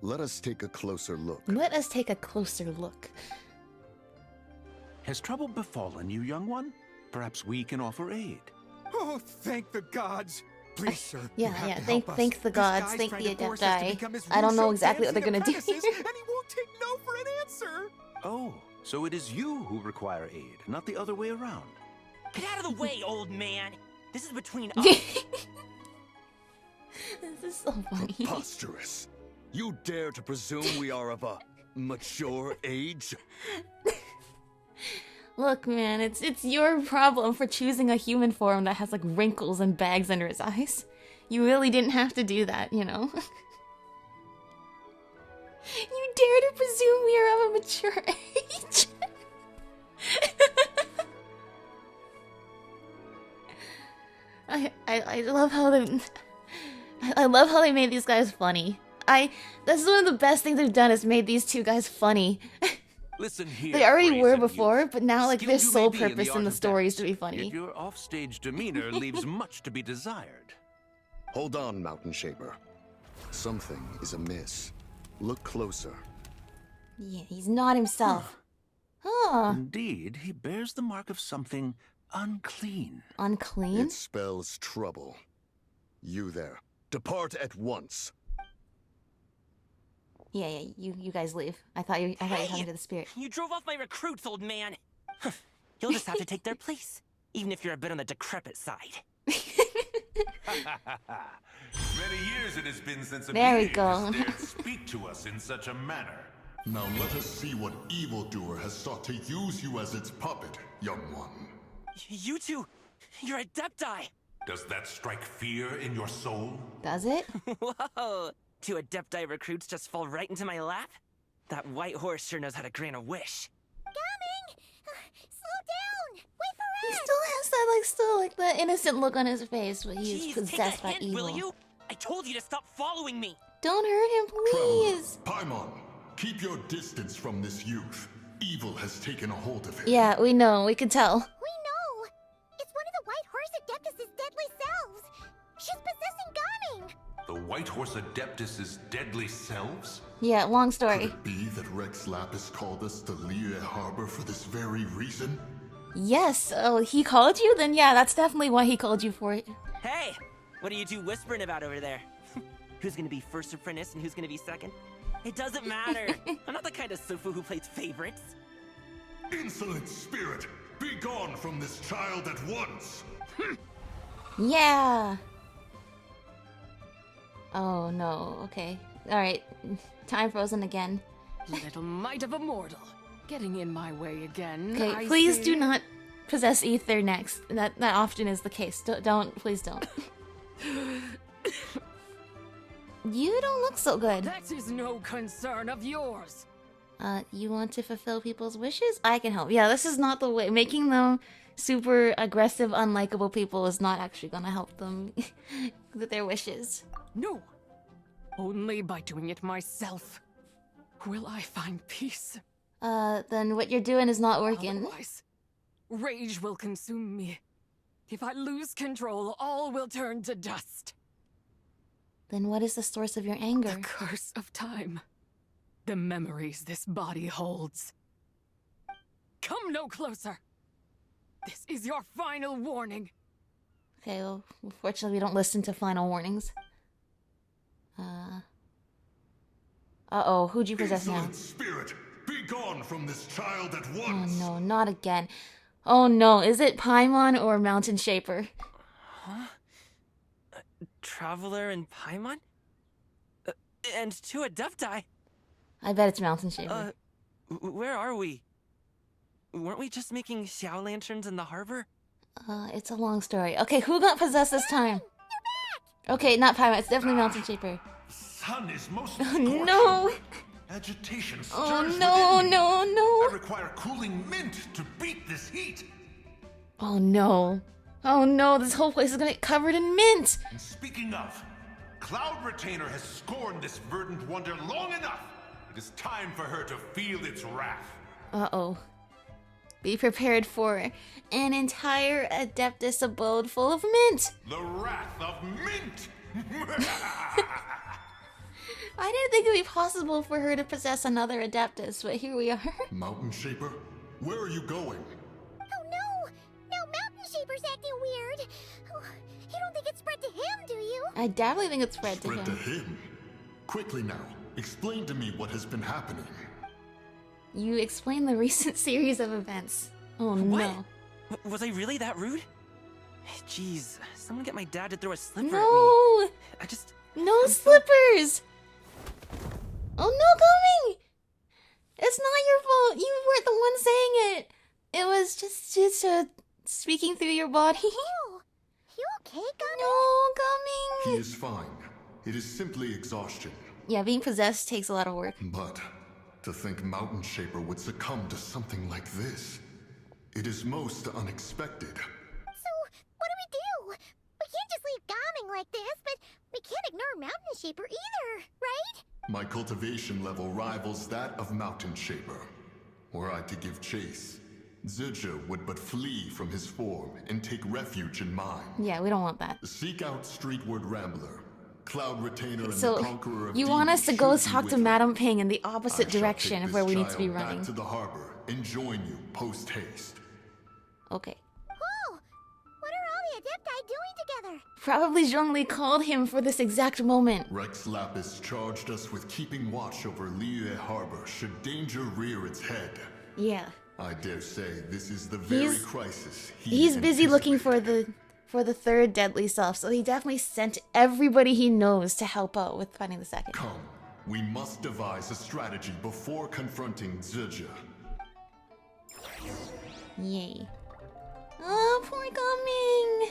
S11: let us take a closer look.
S1: Let us take a closer look.
S3: Has trouble befallen you, young one? Perhaps we can offer aid.
S12: Oh, thank the gods. Please, sir.
S1: Yeah,
S12: you have
S1: yeah.
S12: to help us.
S1: Thank the
S12: This
S1: gods.
S12: guy's
S1: Thank
S12: trying
S1: the
S12: to force us to
S1: Adepti.
S12: become his
S1: I don't know
S12: wushu
S1: exactly what they're gonna do
S12: dancing
S1: here.
S12: apprentices, and he won't take no for an answer.
S3: Oh, so it is you who require aid, not the other way around.
S8: Get out of the way, old man! This is between us.
S1: This is so funny.
S11: Preposterous. You dare to presume we are of a mature age?
S1: Look, man, it's your problem for choosing a human form that has like wrinkles and bags under his eyes. You really didn't have to do that, you know? You dare to presume we are of a mature age? I love how they made these guys funny. This is one of the best things they've done is made these two guys funny.
S3: Listen here.
S1: They already were
S3: brazen
S1: before,
S3: youth.
S1: but now like their
S3: Skilled you
S1: sole
S3: may be in
S1: purpose
S3: art
S1: in the
S3: of
S1: story is to
S3: dance,
S1: be funny.
S3: Yet your offstage demeanor leaves much to be desired.
S11: Hold on, Mountain Shaper. Something is amiss. Look closer.
S1: Yeah, he's not himself. Huh.
S3: Indeed, he bears the mark of something unclean.
S1: Unclean?
S11: It spells trouble. You there. Depart at once.
S1: Yeah, you guys leave. I thought you were talking to the spirit.
S8: You drove off my recruits, old man. You'll just have to take their place, even if you're a bit on the decrepit side.
S13: Many years it has been since a
S1: There we
S13: being
S1: go.
S13: has dared speak to us in such a manner.
S14: Now let us see what evildoer has sought to use you as its puppet, young one.
S8: You two, you're Adepti.
S13: Does that strike fear in your soul?
S1: Does it?
S8: Whoa, two Adepti recruits just fall right into my lap? That white horse sure knows how to grant a wish.
S4: Coming! Slow down! Wait for
S1: has that like the innocent look on his face when he's
S8: Jeez,
S1: possessed
S8: take a
S1: by
S8: hint,
S1: evil.
S8: will you? I told you to stop following me.
S1: Don't hurt him, please.
S14: Paimon, keep your distance from this youth. Evil has taken a hold of him.
S1: Yeah, we know. We can tell.
S4: We know! It's one of the White Horse Adeptus' deadly selves! She's possessing Gaming!
S13: The White Horse Adeptus' deadly selves?
S1: Yeah, long
S14: Could
S1: story.
S14: it be that Rex Lapis called us to Liyue Harbor for this very reason?
S1: Yes. Oh, he called you? Then yeah, that's definitely why he called you for it.
S8: Hey, what are you two whispering about over there? Who's gonna be first apprentice and who's gonna be second? It doesn't matter. I'm not the kind of Sufu who plays favorites.
S14: Insolent spirit! Be gone from this child at once!
S1: Yeah. Oh no. Okay. All right. Time frozen again.
S10: Little mite of a mortal. Getting in my way again.
S1: Okay,
S10: I
S1: please
S10: see.
S1: do not possess Ether next. That often is the case. Don't please don't. You don't look so good.
S10: That is no concern of yours.
S1: You want to fulfill people's wishes? I can help. Yeah, this is not the way. Making them super aggressive, unlikable people is not actually gonna help them with their wishes.
S10: No. Only by doing it myself will I find peace.
S1: Then what you're doing is not working.
S10: Otherwise, rage will consume me. If I lose control, all will turn to dust.
S1: Then what is the source of your anger?
S10: The curse of time. The memories this body holds. Come no closer. This is your final warning.
S1: Okay, well, fortunately we don't listen to final warnings. Uh-oh, who'd you possess now?
S14: Insolent spirit! Be gone from this child at
S1: Oh
S14: once!
S1: no, not again. Oh no, is it Paimon or Mountain Shaper?
S8: Huh? Traveler and Paimon? And two Adepti?
S1: I bet it's Mountain Shaper.
S8: Where are we? Weren't we just making Xiao lanterns in the harbor?
S1: It's a long story. Okay, who got possessed this time? Okay, not Paimon, it's definitely Mountain Shaper.
S13: Sun is most
S1: Oh
S13: scorching.
S1: no!
S13: Agitation stirs
S1: Oh
S13: within
S1: no,
S13: me.
S1: no,
S13: I
S1: no!
S13: require cooling mint to beat this heat.
S1: Oh no. Oh no, this whole place is gonna get covered in mint!
S13: And speaking of, Cloud Retainer has scorned this verdant wonder long enough. It is time for her to feel its wrath.
S1: Uh-oh. Be prepared for an entire Adeptus abode full of mint!
S13: The wrath of mint!
S1: I didn't think it'd be possible for her to possess another Adeptus, but here we are.
S14: Mountain Shaper, where are you going?
S4: Oh no! No, Mountain Shaper's acting weird! Oh, you don't think it's spread to him, do you?
S1: I definitely think it's spread to
S14: Spread to
S1: him.
S14: him? Quickly now, explain to me what has been happening.
S1: You explain the recent series of events. Oh no.
S8: Was I really that rude? Jeez, someone get my dad to throw a slipper at me.
S1: No!
S8: I just...
S1: No slippers! Oh no, Gummy! It's not your fault. You weren't the one saying it. It was just speaking through your body.
S4: Oh, you okay, Gummy?
S1: No, Gummy!
S14: He is fine. It is simply exhaustion.
S1: Yeah, being possessed takes a lot of work.
S14: But to think Mountain Shaper would succumb to something like this, it is most unexpected.
S4: So, what do? We can't just leave Gaming like this, but we can't ignore Mountain Shaper either, right?
S14: My cultivation level rivals that of Mountain Shaper. Were I to give chase, Zizha would but flee from his form and take refuge in mine.
S1: Yeah, we don't want that.
S14: Seek out Streetward Rambler, Cloud Retainer, and the
S1: So,
S14: Conqueror of
S1: you want us to
S14: Demons
S1: go
S14: should be
S1: talk
S14: with
S1: to
S14: her.
S1: Madame Ping in the opposite
S14: I shall
S1: direction
S14: take
S1: of where
S14: this
S1: we need to be
S14: child
S1: running.
S14: back to the harbor and join you post haste.
S1: Okay.
S4: Oh, what are all the Adepti doing together?
S1: Probably Zhongli called him for this exact moment.
S14: Rex Lapis charged us with keeping watch over Liyue Harbor should danger rear its head.
S1: Yeah.
S14: I dare say this is the very
S1: He's-
S14: crisis
S1: He's busy looking for the third deadly self, so he definitely sent everybody he knows to help out with finding the second.
S14: Come, we must devise a strategy before confronting Zizha.
S1: Yay. Oh, poor Gaming!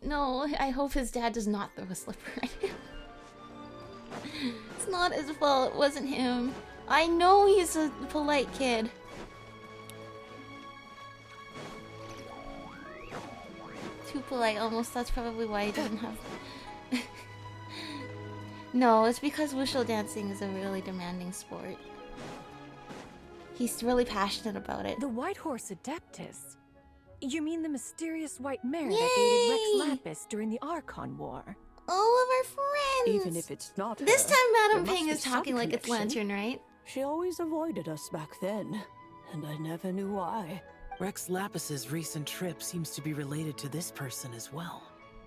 S1: No, I hope his dad does not throw a slipper at him. It's not his fault, it wasn't him. I know he's a polite kid. Too polite almost, that's probably why he doesn't have... No, it's because wushu dancing is a really demanding sport. He's really passionate about it.
S15: The White Horse Adeptus? You mean the mysterious white mare that aided Rex Lapis during the Archon War?
S1: All of our friends!
S16: Even if it's not
S1: This
S16: her,
S1: time Madame
S16: there
S1: Ping
S16: must
S1: is
S16: be
S1: talking
S16: some
S1: like it's
S16: connection.
S1: Lantern, right?
S16: She always avoided us back then, and I never knew why.
S17: Rex Lapis's recent trip seems to be related to this person as well.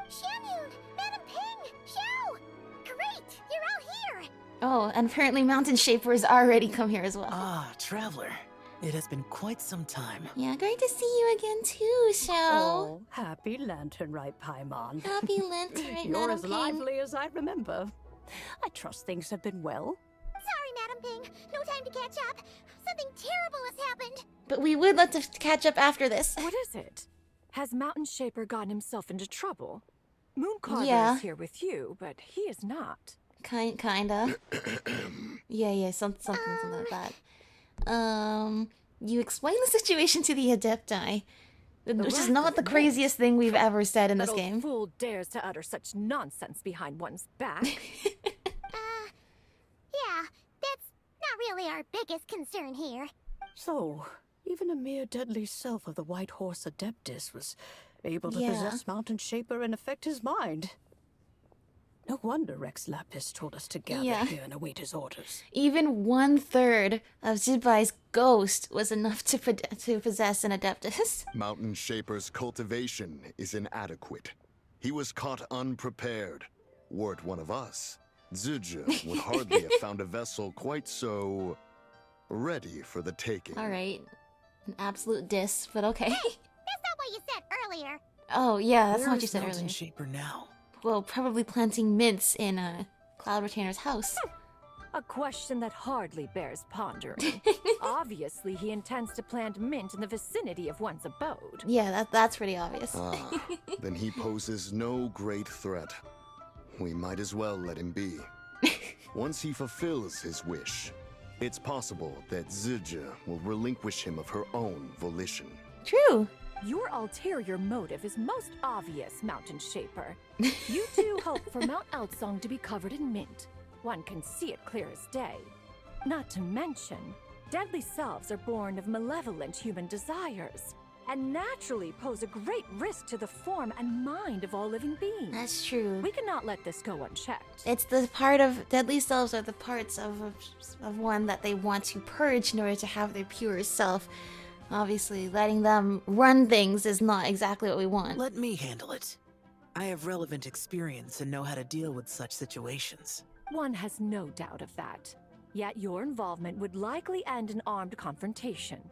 S4: Xianyun! Madam Ping! Xiao! Great! You're all here!
S1: Oh, and apparently Mountain Shaper has already come here as well.
S17: Ah, Traveler. It has been quite some time.
S1: Yeah, great to see you again too, Xiao.
S16: Oh, happy Lanternlit Paimon.
S1: Happy Lanternlit,
S16: You're
S1: Madam
S16: as
S1: Ping.
S16: lively as I remember. I trust things have been well.
S4: Sorry, Madam Ping. No time to catch up. Something terrible has happened.
S1: But we would love to catch up after this.
S15: What is it? Has Mountain Shaper gotten himself into trouble? Mooncarver
S1: Yeah.
S15: is here with you, but he is not.
S1: Kinda. Yeah, something like that. You explain the situation to the Adepti, which is not the craziest thing we've ever said in this
S15: That old
S1: game.
S15: fool dares to utter such nonsense behind one's back.
S4: Yeah, that's not really our biggest concern here.
S16: So, even a mere deadly self of the White Horse Adeptus was able to
S1: Yeah.
S16: possess Mountain Shaper and affect his mind. No wonder Rex Lapis told us to gather
S1: Yeah.
S16: here and await his orders.
S1: Even 1/3 of Zibai's ghost was enough to possess an Adeptus.
S11: Mountain Shaper's cultivation is inadequate. He was caught unprepared. Were it one of us, Zizha would hardly have found a vessel quite so ready for the taking.
S1: Alright. An absolute diss, but okay.
S4: That's not what you said earlier.
S1: Oh, yeah, that's
S17: Where
S1: not what you
S17: is
S1: said
S17: Mountain
S1: earlier.
S17: Shaper now?
S1: Well, probably planting mints in Cloud Retainer's house.
S15: A question that hardly bears pondering. Obviously, he intends to plant mint in the vicinity of one's abode.
S1: Yeah, that's pretty obvious.
S11: Then he poses no great threat. We might as well let him be. Once he fulfills his wish, it's possible that Zizha will relinquish him of her own volition.
S1: True.
S15: Your ulterior motive is most obvious, Mountain Shaper. You two hope for Mount Outsong to be covered in mint. One can see it clear as day. Not to mention, deadly selves are born of malevolent human desires, and naturally pose a great risk to the form and mind of all living beings.
S1: That's true.
S15: We cannot let this go unchecked.
S1: It's the part of deadly selves are the parts of one that they want to purge in order to have their pure self. Obviously, letting them run things is not exactly what we want.
S17: Let me handle it. I have relevant experience and know how to deal with such situations.
S15: One has no doubt of that. Yet your involvement would likely end in armed confrontation.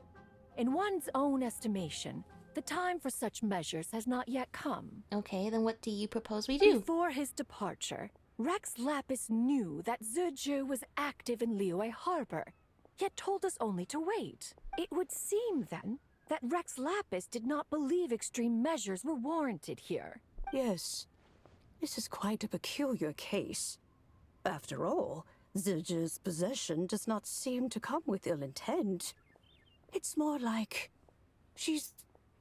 S15: In one's own estimation, the time for such measures has not yet come.
S1: Okay, then what do you propose we do?
S15: Before his departure, Rex Lapis knew that Zizhu was active in Liyue Harbor, yet told us only to wait. It would seem, then, that Rex Lapis did not believe extreme measures were warranted here.
S16: Yes, this is quite a peculiar case. After all, Zizha's possession does not seem to come with ill intent. It's more like she's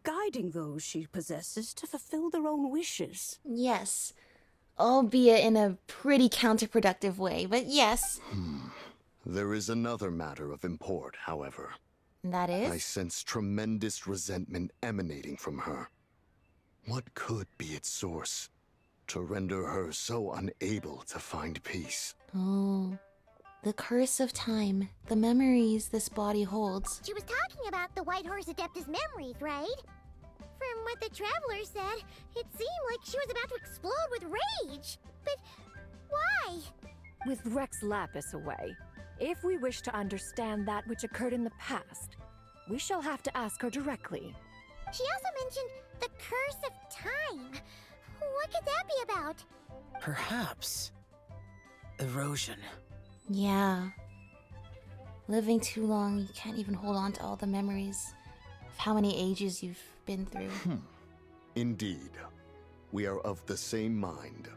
S16: guiding those she possesses to fulfill their own wishes.
S1: Yes. Albeit in a pretty counterproductive way, but yes.
S11: There is another matter of import, however.
S1: That is?
S11: I sense tremendous resentment emanating from her. What could be its source to render her so unable to find peace?
S1: Oh. The curse of time. The memories this body holds.
S4: She was talking about the White Horse Adeptus memories, right? From what the Traveler said, it seemed like she was about to explode with rage. But why?
S15: With Rex Lapis away, if we wish to understand that which occurred in the past, we shall have to ask her directly.
S4: She also mentioned the curse of time. What could that be about?
S17: Perhaps erosion.
S1: Yeah. Living too long, you can't even hold on to all the memories of how many ages you've been through.
S11: Indeed. We are of the same mind.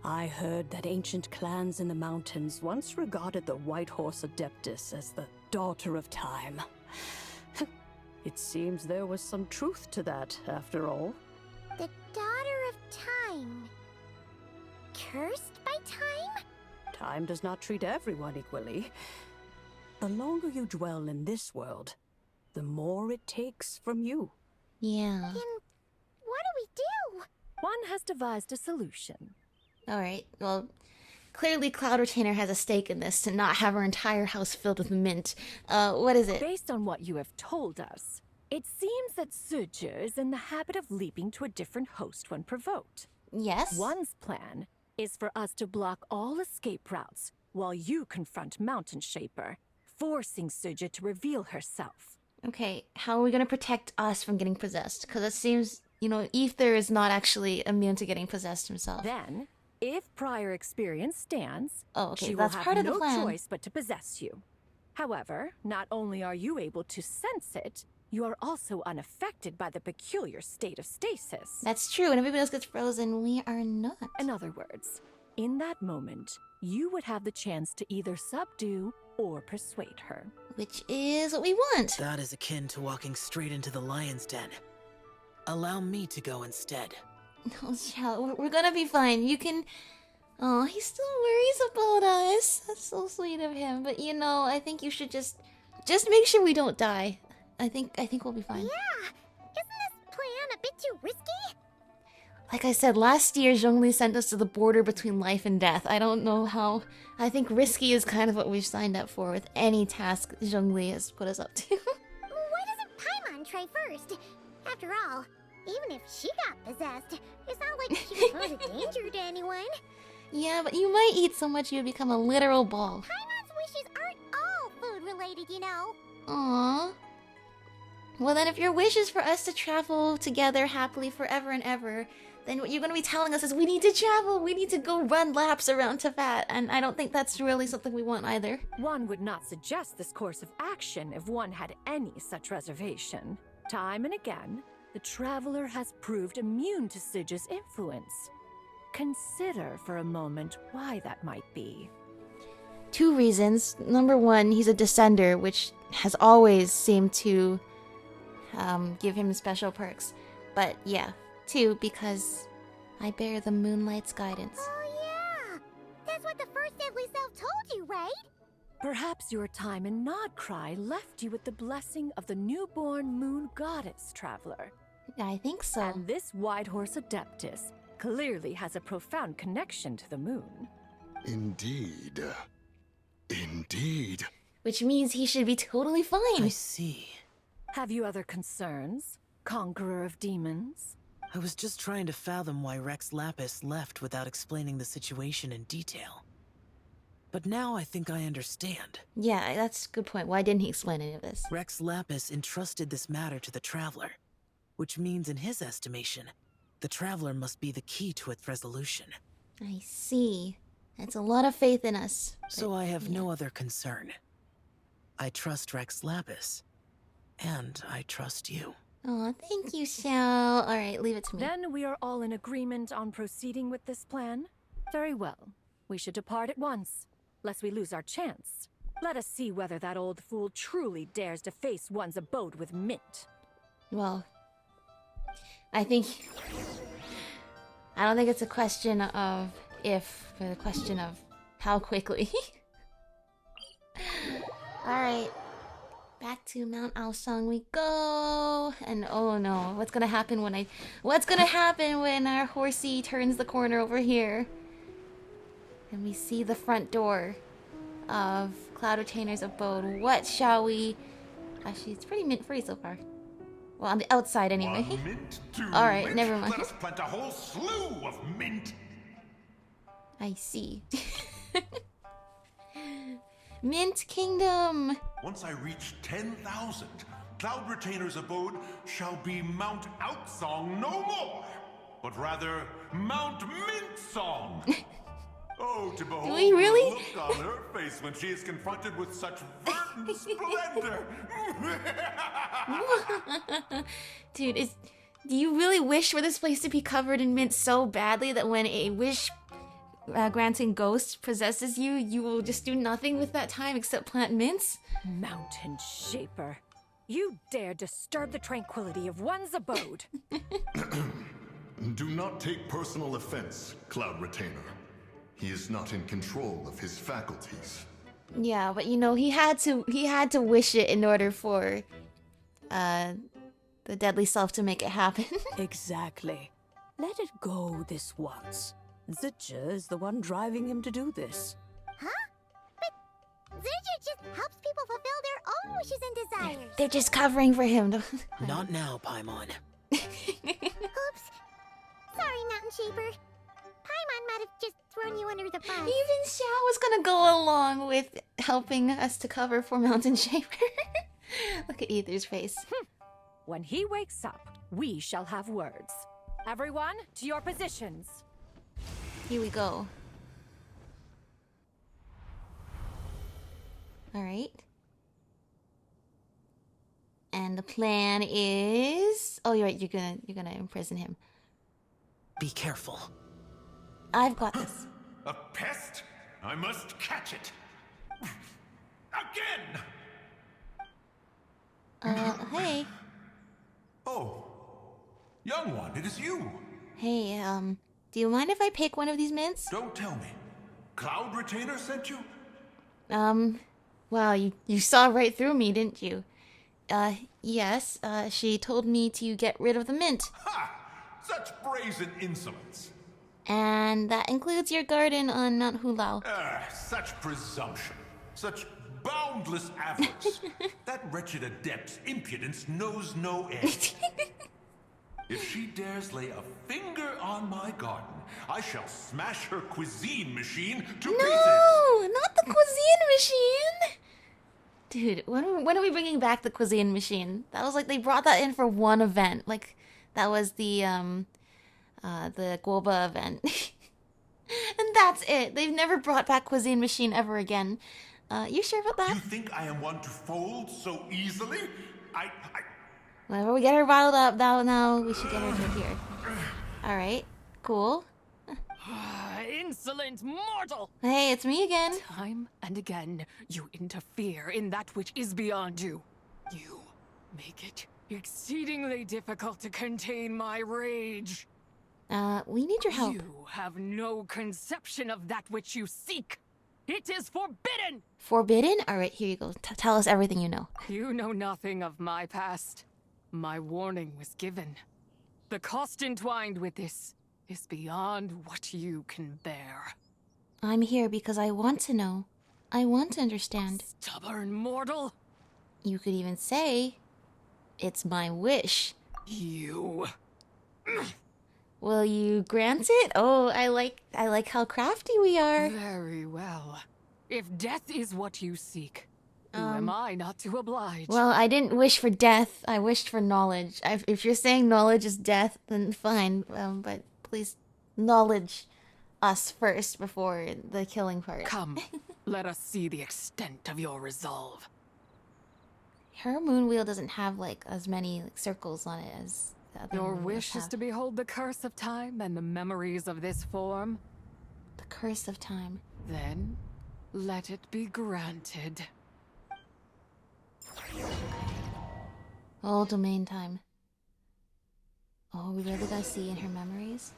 S16: I heard that ancient clans in the mountains once regarded the White Horse Adeptus as the daughter of time. It seems there was some truth to that, after all.
S4: The daughter of time. Cursed by time?
S16: Time does not treat everyone equally. The longer you dwell in this world, the more it takes from you.
S1: Yeah.
S4: Then what do we do?
S15: One has devised a solution.
S1: Alright, well, clearly Cloud Retainer has a stake in this to not have our entire house filled with mint. What is it?
S15: Based on what you have told us, it seems that Suju is in the habit of leaping to a different host when provoked.
S1: Yes?
S15: One's plan is for us to block all escape routes while you confront Mountain Shaper, forcing Suju to reveal herself.
S1: Okay, how are we gonna protect us from getting possessed? Because it seems, you know, Ether is not actually immune to getting possessed himself.
S15: Then, if prior experience stands, she will
S1: that's
S15: have
S1: part of the
S15: no
S1: plan.
S15: choice but to possess you. However, not only are you able to sense it, you are also unaffected by the peculiar state of stasis.
S1: That's true, and everybody else gets frozen. We are not.
S15: In other words, in that moment, you would have the chance to either subdue or persuade her.
S1: Which is what we want.
S17: That is akin to walking straight into the lion's den. Allow me to go instead.
S1: No, child, we're gonna be fine. You can... Oh, he still worries about us. That's so sweet of him. But you know, I think you should just make sure we don't die. I think we'll be fine.
S4: Yeah! Isn't this plan a bit too risky?
S1: Like I said, last year Zhongli sent us to the border between life and death. I don't know how... I think risky is kind of what we've signed up for with any task Zhongli has put us up to.
S4: Why doesn't Paimon try first? After all, even if she got possessed, it's not like she would pose a danger to anyone.
S1: Yeah, but you might eat so much you become a literal ball.
S4: Paimon's wishes aren't all food-related, you know.
S1: Aww. Well then, if your wish is for us to travel together happily forever and ever, then what you're going to be telling us is we need to travel, we need to go run laps around Tefat, and I don't think that's really something we want either.
S15: One would not suggest this course of action if one had any such reservation. Time and again, the traveler has proved immune to Suju's influence. Consider for a moment why that might be.
S1: 2 reasons. Number 1, he's a descender, which has always seemed to give him special perks. But yeah. 2, because I bear the moonlight's guidance.
S4: Oh yeah! That's what the first deadly self told you, right?
S15: Perhaps your time in Nodcry left you with the blessing of the newborn moon goddess, traveler.
S1: I think so.
S15: And this White Horse Adeptus clearly has a profound connection to the moon.
S11: Indeed. Indeed.
S1: Which means he should be totally fine.
S17: I see.
S15: Have you other concerns, Conqueror of Demons?
S17: I was just trying to fathom why Rex Lapis left without explaining the situation in detail. But now I think I understand.
S1: Yeah, that's a good point. Why didn't he explain any of this?
S17: Rex Lapis entrusted this matter to the Traveler, which means in his estimation, the Traveler must be the key to its resolution.
S1: I see. That's a lot of faith in us.
S17: So I have no other concern. I trust Rex Lapis, and I trust you.
S1: Oh, thank you, Xiao. Alright, leave it to me.
S15: Then we are all in agreement on proceeding with this plan? Very well. We should depart at once, lest we lose our chance. Let us see whether that old fool truly dares to face one's abode with mint.
S1: Well, I don't think it's a question of if, but a question of how quickly. Alright. Back to Mount Aosang we go. And oh no, what's gonna happen when our horsey turns the corner over here? And we see the front door of Cloud Retainer's abode. What shall we... Actually, it's pretty mint-free so far. Well, on the outside anyway. Alright, never mind.
S13: Let us plant a whole slew of mint.
S1: I see. Mint Kingdom!
S13: Once I reach 10,000, Cloud Retainer's abode shall be Mount Outsong no more, but rather Mount Mintsong. Oh, to behold
S1: we really?
S13: the look on her face when she is confronted with such verdant splendor.
S1: Dude, do you really wish for this place to be covered in mint so badly that when a wish granting ghost possesses you, you will just do nothing with that time except plant mints?
S15: Mountain Shaper, you dare disturb the tranquility of one's abode.
S14: Do not take personal offense, Cloud Retainer. He is not in control of his faculties.
S1: Yeah, but you know, he had to wish it in order for the deadly self to make it happen.
S16: Exactly. Let it go this once. Zidja is the one driving him to do this.
S4: Huh? But Zidja just helps people fulfill their own wishes and desires.
S1: They're just covering for him.
S17: Not now, Paimon.
S4: Oops. Sorry, Mountain Shaper. Paimon might have just thrown you under the bus.
S1: Even Xiao was gonna go along with helping us to cover for Mountain Shaper. Look at Ether's face.
S15: When he wakes up, we shall have words. Everyone, to your positions.
S1: Here we go. Alright. And the plan is... Oh, you're right, you're gonna imprison him.
S17: Be careful.
S1: I've got this.
S13: A pest? I must catch it. Again!
S1: Hey.
S13: Oh, young one, it is you.
S1: Hey, do you mind if I pick one of these mints?
S13: Don't tell me. Cloud Retainer sent you?
S1: Well, you saw right through me, didn't you? Yes, she told me to get rid of the mint.
S13: Ha! Such brazen insolence.
S1: And that includes your garden on Mount Hulao.
S13: Such presumption. Such boundless avarice. That wretched adept's impudence knows no end. If she dares lay a finger on my garden, I shall smash her cuisine machine to pieces.
S1: No, not the cuisine machine. Dude, when are we bringing back the cuisine machine? That was like they brought that in for one event. Like that was the Guoba event. And that's it. They've never brought back cuisine machine ever again. You sure about that?
S13: You think I am one to fold so easily?
S1: Whenever we get her riled up, now we should get her to here. Alright, cool.
S10: Insolent mortal!
S1: Hey, it's me again.
S10: Time and again, you interfere in that which is beyond you. You make it exceedingly difficult to contain my rage.
S1: We need your help.
S10: You have no conception of that which you seek. It is forbidden!
S1: Forbidden? Alright, here you go. Tell us everything you know.
S10: You know nothing of my past. My warning was given. The cost entwined with this is beyond what you can bear.
S1: I'm here because I want to know. I want to understand.
S10: Stubborn mortal!
S1: You could even say, it's my wish.
S10: You...
S1: Will you grant it? Oh, I like how crafty we are.
S10: Very well. If death is what you seek, who am I not to oblige?
S1: Well, I didn't wish for death. I wished for knowledge. If you're saying knowledge is death, then fine. But please knowledge us first before the killing part.
S10: Come, let us see the extent of your resolve.
S1: Her moon wheel doesn't have like as many circles on it as the other
S10: Your
S1: moon wheels
S10: wish is
S1: have.
S10: to behold the curse of time and the memories of this form?
S1: The curse of time.
S10: Then, let it be granted.
S1: All domain time. Oh, we really gotta see in her memories?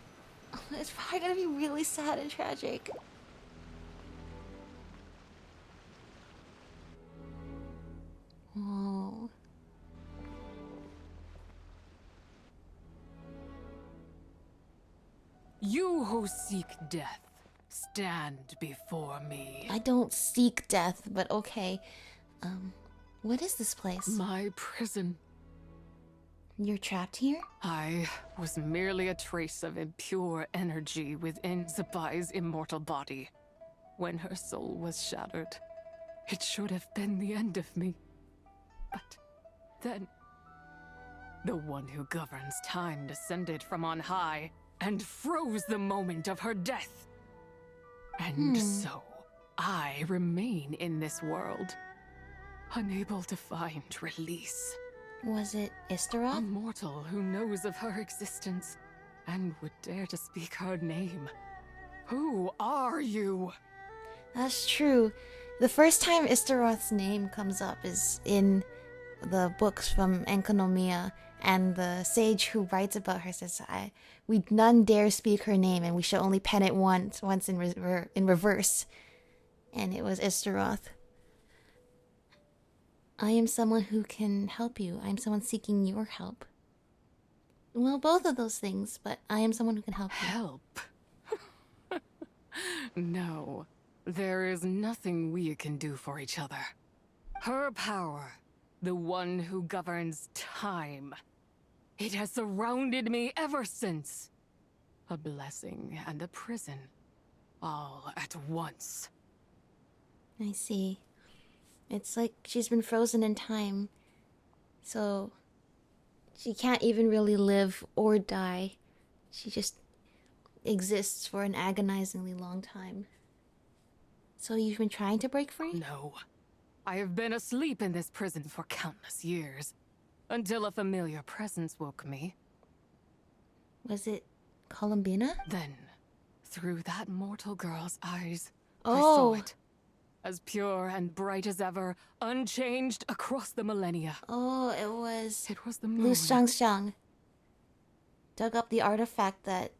S1: Oh, it's probably gonna be really sad and tragic. Oh.
S10: You who seek death, stand before me.
S1: I don't seek death, but okay. What is this place?
S10: My prison.
S1: You're trapped here?
S10: I was merely a trace of impure energy within Zabai's immortal body. When her soul was shattered, it should have been the end of me. But then, the one who governs time descended from on high and froze the moment of her death. And so, I remain in this world, unable to find release.
S1: Was it Istaroth?
S10: A mortal who knows of her existence and would dare to speak her name. Who are you?
S1: That's true. The first time Istaroth's name comes up is in the books from Enkanomiya, and the sage who writes about her says, "We none dare speak her name, and we shall only pen it once in reverse." And it was Istaroth. I am someone who can help you. I am someone seeking your help. Well, both of those things, but I am someone who can help you.
S10: Help? No, there is nothing we can do for each other. Her power, the one who governs time, it has surrounded me ever since. A blessing and a prison, all at once.
S1: I see. It's like she's been frozen in time, so she can't even really live or die. She just exists for an agonizingly long time. So you've been trying to break free?
S10: No. I have been asleep in this prison for countless years, until a familiar presence woke me.
S1: Was it Columbina?
S10: Then, through that mortal girl's eyes,
S1: Oh.
S10: I saw it. As pure and bright as ever, unchanged across the millennia.
S1: Oh, it was
S10: the
S1: Lu
S10: moon.
S1: Xiangxiang. Dug up the artifact that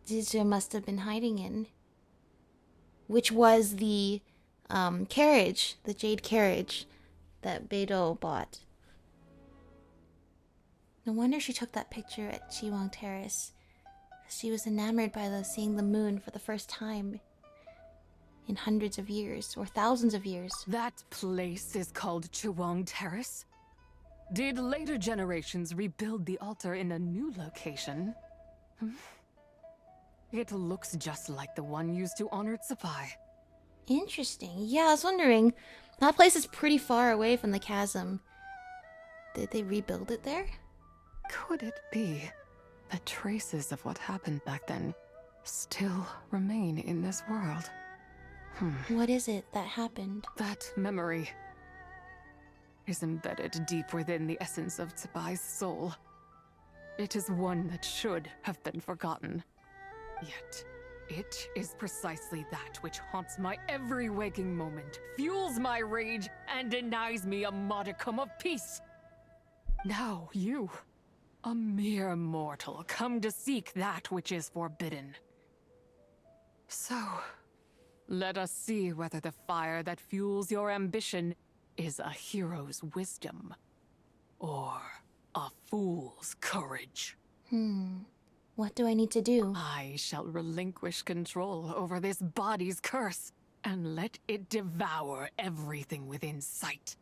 S1: Zizia must have been hiding in. Which was the carriage, the jade carriage that Beidou bought. No wonder she took that picture at Chiwang Terrace. She was enamored by seeing the moon for the first time in hundreds of years, or thousands of years.
S10: That place is called Chiwang Terrace? Did later generations rebuild the altar in a new location? It looks just like the one used to honor Tsupai.
S1: Interesting. Yeah, I was wondering. That place is pretty far away from the chasm. Did they rebuild it there?
S10: Could it be that traces of what happened back then still remain in this world?
S1: What is it that happened?
S10: That memory is embedded deep within the essence of Tsubai's soul. It is one that should have been forgotten. Yet, it is precisely that which haunts my every waking moment, fuels my rage, and denies me a modicum of peace. Now you, a mere mortal, come to seek that which is forbidden. So, let us see whether the fire that fuels your ambition is a hero's wisdom, or a fool's courage.
S1: What do I need to do?
S10: I shall relinquish control over this body's curse, and let it devour everything within sight.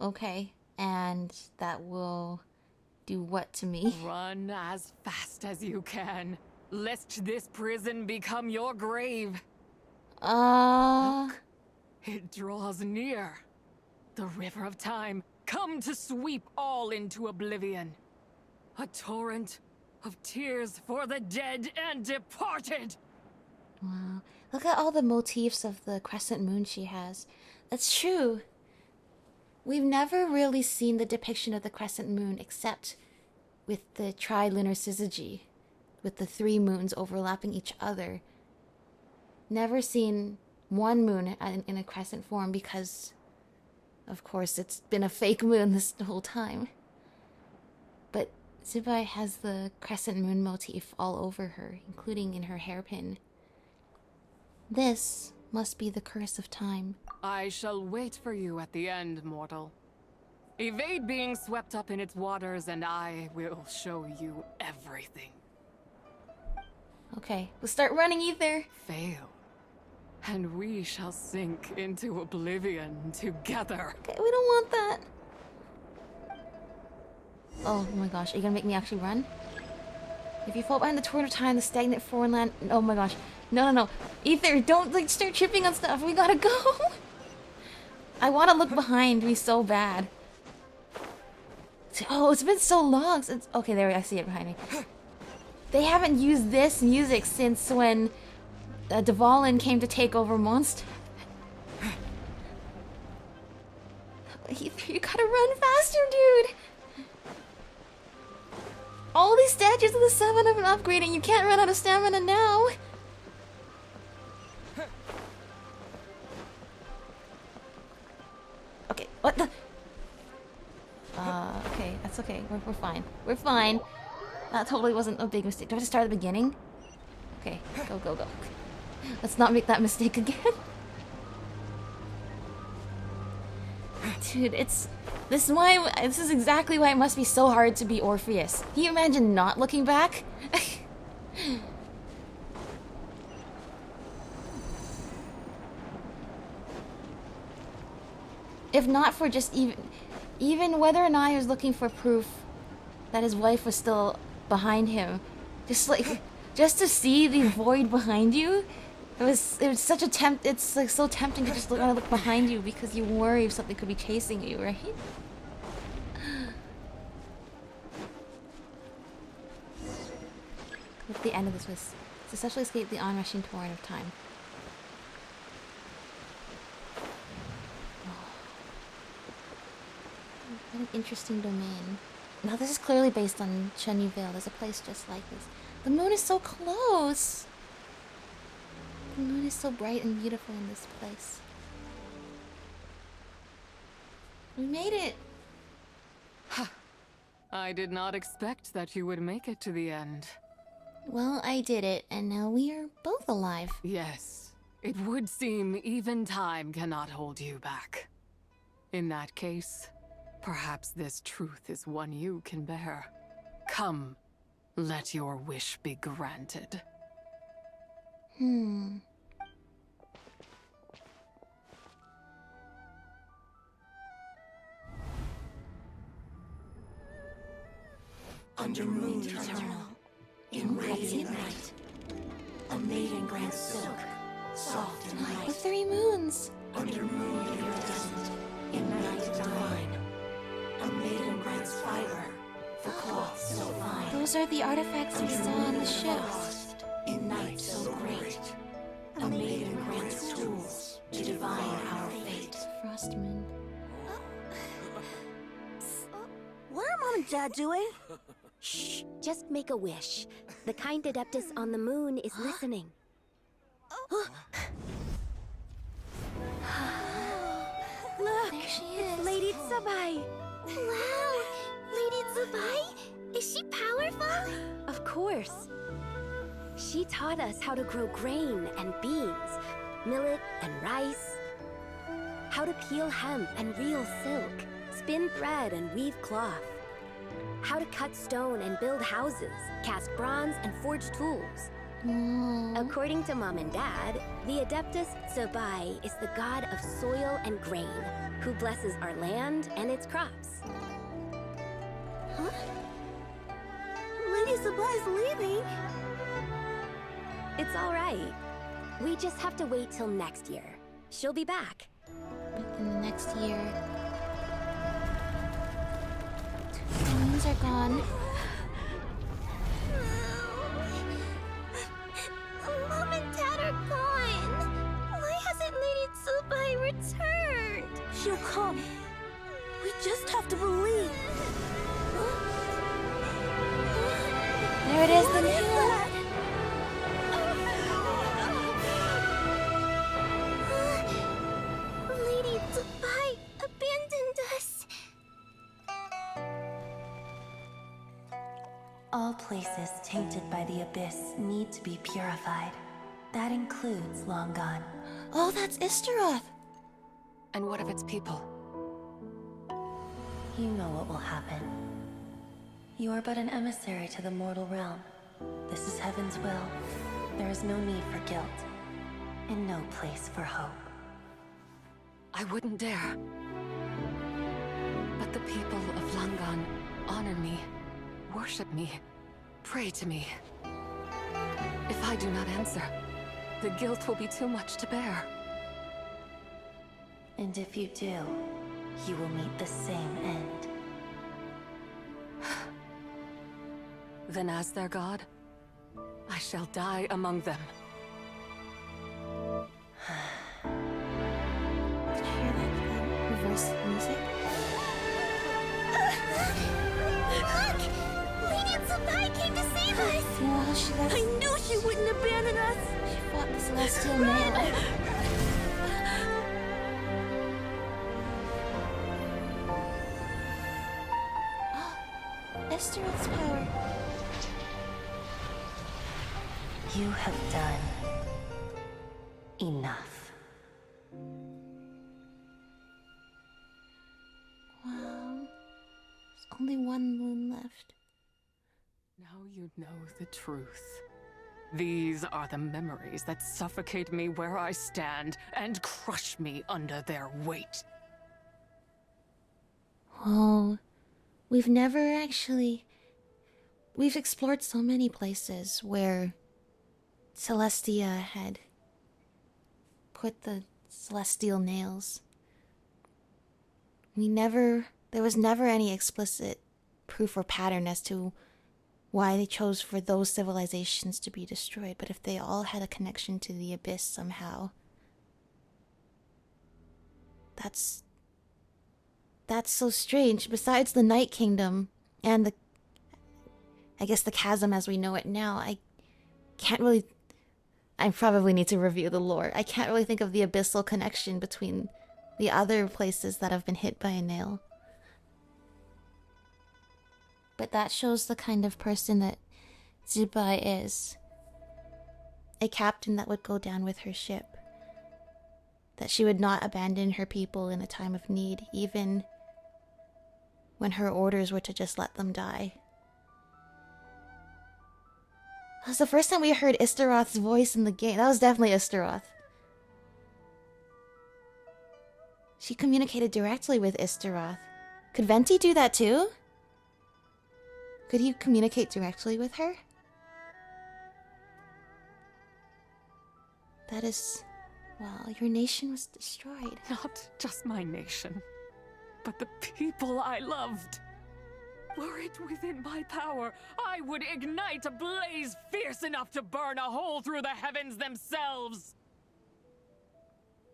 S1: Okay. And that will do what to me?
S10: Run as fast as you can, lest this prison become your grave. Look, it draws near. The river of time, come to sweep all into oblivion. A torrent of tears for the dead and departed.
S1: Wow. Look at all the motifs of the crescent moon she has. That's true. We've never really seen the depiction of the crescent moon except with the trilunar syzygy, with the 3 moons overlapping each other. Never seen one moon in a crescent form because, of course, it's been a fake moon this whole time. But Tsubai has the crescent moon motif all over her, including in her hairpin. This must be the curse of time.
S10: I shall wait for you at the end, mortal. Evade being swept up in its waters, and I will show you everything.
S1: Okay, let's start running, Ether.
S10: Fail, and we shall sink into oblivion together.
S1: Okay, we don't want that. Oh my gosh, are you gonna make me actually run? If you fall behind the torrent of time, the stagnant foreign land... Oh my gosh. No. Ether, don't like start tripping on stuff. We gotta go. I want to look behind me so bad. Oh, it's been so long since... Okay, there, I see it behind me. They haven't used this music since when Dvalin came to take over Monster. You gotta run faster, dude. All these statues of the 7 have been upgrading. You can't run out of stamina now. Okay, what the? Okay, that's okay. We're fine. We're fine. That totally wasn't a big mistake. Do I have to start at the beginning? Okay, go, go, go. Let's not make that mistake again. Dude, this is exactly why it must be so hard to be Orpheus. Can you imagine not looking back? If not for just even whether or not he was looking for proof that his wife was still behind him, just to see the void behind you, it was such a it's like so tempting to just look behind you because you worry if something could be chasing you, right? Look, the end of this was successfully escape the onrushing torrent of time. What an interesting domain. Now this is clearly based on Chenyu Vale. There's a place just like this. The moon is so close. The moon is so bright and beautiful in this place. We made it.
S10: I did not expect that you would make it to the end.
S1: Well, I did it, and now we are both alive.
S10: Yes. It would seem even time cannot hold you back. In that case, perhaps this truth is one you can bear. Come, let your wish be granted.
S18: Under moon eternal, in radiant night, a maiden grants silk, soft and light.
S1: The 3 moons.
S18: Under moon iridescent, in night divine, a maiden grants fiber for cloth so fine.
S1: Those are the artifacts we saw on the ship.
S18: In night so great, a maiden grants tools to divine our fate.
S1: Frostman.
S4: What are Mom and Dad doing? Shh, just make a wish. The kind Adeptus on the moon is listening. Look,
S1: There she
S4: it's
S1: is.
S4: Lady Tsubai. Wow, Lady Tsubai? Is she powerful? Of course. She taught us how to grow grain and beans, millet and rice, how to peel hemp and reel silk, spin thread and weave cloth, how to cut stone and build houses, cast bronze and forge tools. According to Mom and Dad, the Adeptus Tsubai is the god of soil and grain, who blesses our land and its crops. Huh? Lady Tsubai's leaving? It's all right. We just have to wait till next year. She'll be back.
S1: Within the next year. The moons are gone.
S4: Mom and Dad are gone. Why hasn't Lady Tsubai returned? She'll come. We just have to believe.
S1: There it is, the moon.
S4: Lady Tsubai abandoned us.
S18: All places tainted by the abyss need to be purified. That includes Long Gone.
S1: Oh, that's Istaroth.
S10: And what of its people?
S18: You know what will happen. You are but an emissary to the mortal realm. This is Heaven's will. There is no need for guilt, and no place for hope.
S10: I wouldn't dare. But the people of Langan honor me, worship me, pray to me. If I do not answer, the guilt will be too much to bear.
S18: And if you do, you will meet the same end.
S10: Then as their god, I shall die among them.
S1: Did you hear that? Reverse music?
S4: Look! Lady Tsubai came to save us!
S1: Well,
S4: I knew she wouldn't abandon us!
S1: She fought the Celestial Nail. Esteroth's power.
S18: You have done enough.
S1: Wow. There's only one moon left.
S10: Now you know the truth. These are the memories that suffocate me where I stand and crush me under their weight.
S1: Oh, we've never actually... We've explored so many places where Celestia had put the celestial nails. There was never any explicit proof or pattern as to why they chose for those civilizations to be destroyed, but if they all had a connection to the Abyss somehow, that's so strange. Besides the Night Kingdom and I guess the chasm as we know it now, I probably need to review the lore. I can't really think of the abyssal connection between the other places that have been hit by a nail. But that shows the kind of person that Zibai is. A captain that would go down with her ship. That she would not abandon her people in a time of need, even when her orders were to just let them die. That was the first time we heard Istaroth's voice in the game. That was definitely Istaroth. She communicated directly with Istaroth. Could Venti do that too? Could you communicate directly with her? That is... Well, your nation was destroyed.
S10: Not just my nation, but the people I loved. Were it within my power, I would ignite a blaze fierce enough to burn a hole through the heavens themselves.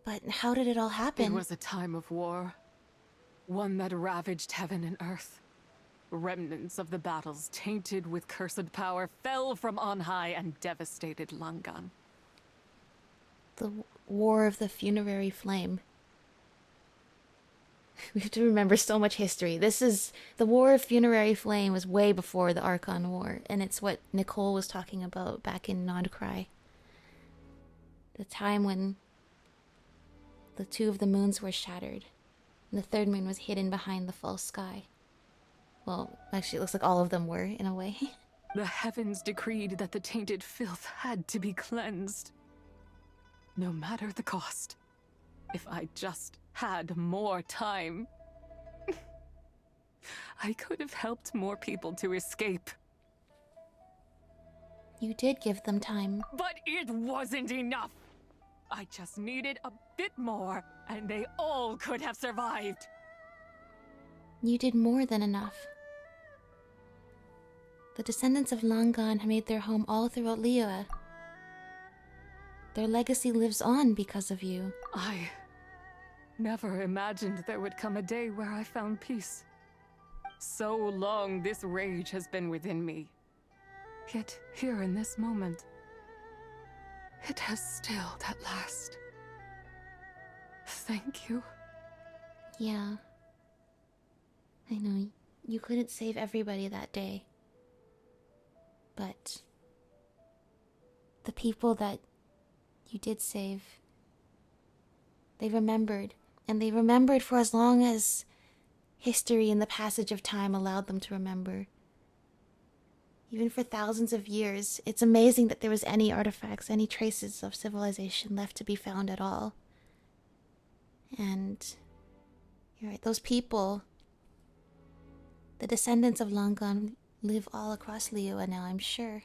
S1: But how did it all happen?
S10: It was a time of war. One that ravaged heaven and earth. Remnants of the battles, tainted with cursed power, fell from on high and devastated Langan.
S1: The War of the Funerary Flame. We have to remember so much history. The War of Funerary Flame was way before the Archon War, and it's what Nicole was talking about back in Nodcry. The time when the two of the moons were shattered, and the third moon was hidden behind the false sky. Well, actually, it looks like all of them were, in a way.
S10: The heavens decreed that the tainted filth had to be cleansed. No matter the cost. If I just had more time. I could have helped more people to escape.
S1: You did give them time.
S10: But it wasn't enough! I just needed a bit more, and they all could have survived.
S1: You did more than enough. The descendants of Langan have made their home all throughout Liyue. Their legacy lives on because of you.
S10: I never imagined there would come a day where I found peace. So long this rage has been within me. Yet here in this moment, it has stilled at last. Thank you.
S1: Yeah. I know, you couldn't save everybody that day. But the people that you did save, they remembered. And they remembered for as long as history and the passage of time allowed them to remember. Even for thousands of years, it's amazing that there was any artifacts, any traces of civilization left to be found at all. And you're right, those people, the descendants of Langan, live all across Liyue now, I'm sure.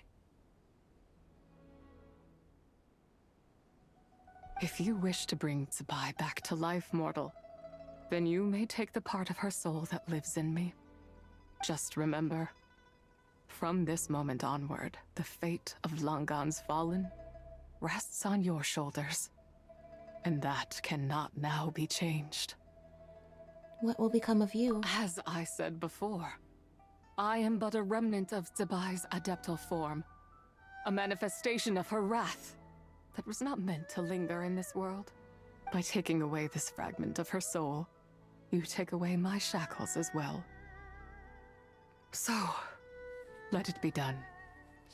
S10: If you wish to bring Zibai back to life, mortal, then you may take the part of her soul that lives in me. Just remember, from this moment onward, the fate of Langan's fallen rests on your shoulders. And that cannot now be changed.
S1: What will become of you?
S10: As I said before, I am but a remnant of Zibai's adeptal form, a manifestation of her wrath. that was not meant to linger in this world. By taking away this fragment of her soul, you take away my shackles as well. So, let it be done.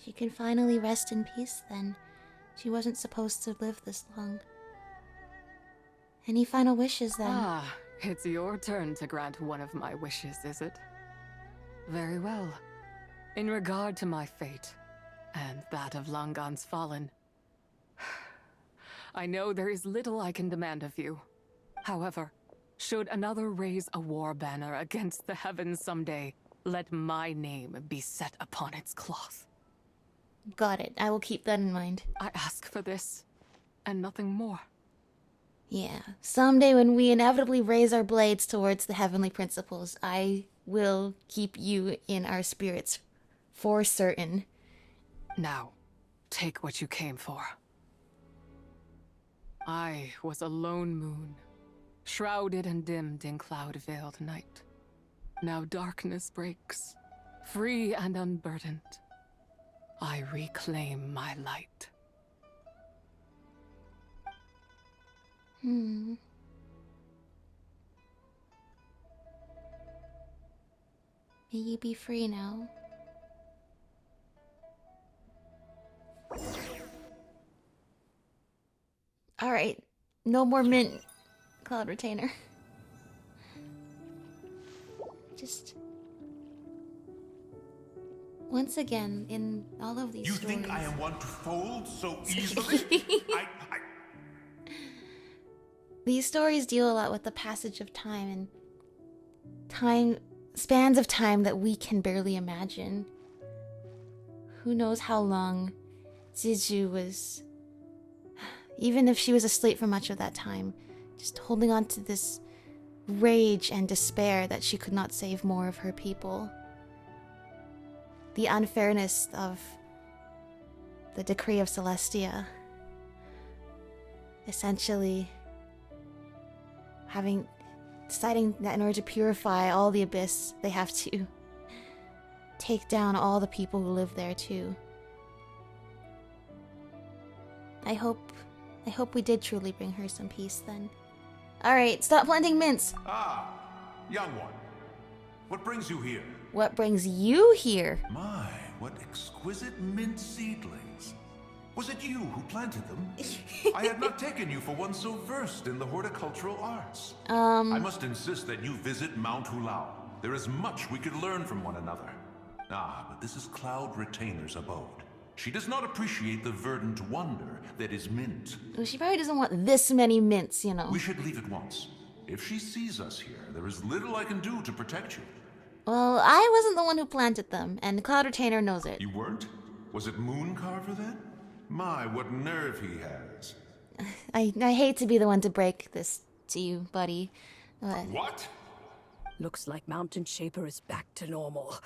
S1: She can finally rest in peace then. She wasn't supposed to live this long. Any final wishes then?
S10: Ah, it's your turn to grant one of my wishes, is it? Very well. In regard to my fate, and that of Langan's fallen, I know there is little I can demand of you. However, should another raise a war banner against the heavens someday, let my name be set upon its cloth.
S1: Got it. I will keep that in mind.
S10: I ask for this, and nothing more.
S1: Yeah. Someday when we inevitably raise our blades towards the heavenly principles, I will keep you in our spirits. For certain.
S10: Now, take what you came for. I was a lone moon, shrouded and dimmed in cloud-veiled night. Now darkness breaks, free and unburdened. I reclaim my light.
S1: May you be free now. Alright, no more mint, Cloud Retainer. Just... once again, in all of these
S13: You
S1: stories...
S13: think I am one to fold so easily?
S1: These stories deal a lot with the passage of time and spans of time that we can barely imagine. Who knows how long Ziju was, even if she was asleep for much of that time, just holding on to this rage and despair that she could not save more of her people. The unfairness of the decree of Celestia. Essentially, deciding that in order to purify all the abyss, they have to take down all the people who live there too. I hope we did truly bring her some peace then. Alright, stop planting mints!
S13: Ah, young one. What brings you here?
S1: What brings you here?
S13: My, what exquisite mint seedlings. Was it you who planted them? I had not taken you for one so versed in the horticultural arts. I must insist that you visit Mount Hulao. There is much we could learn from one another. Ah, but this is Cloud Retainer's abode. She does not appreciate the verdant wonder that is mint.
S1: Well, she probably doesn't want this many mints, you know.
S13: We should leave at once. If she sees us here, there is little I can do to protect you.
S1: Well, I wasn't the one who planted them, and Cloud Retainer knows it.
S13: You weren't? Was it Mooncarver then? My, what nerve he has.
S1: I hate to be the one to break this to you, buddy.
S13: What?
S16: Looks like Mountain Shaper is back to normal.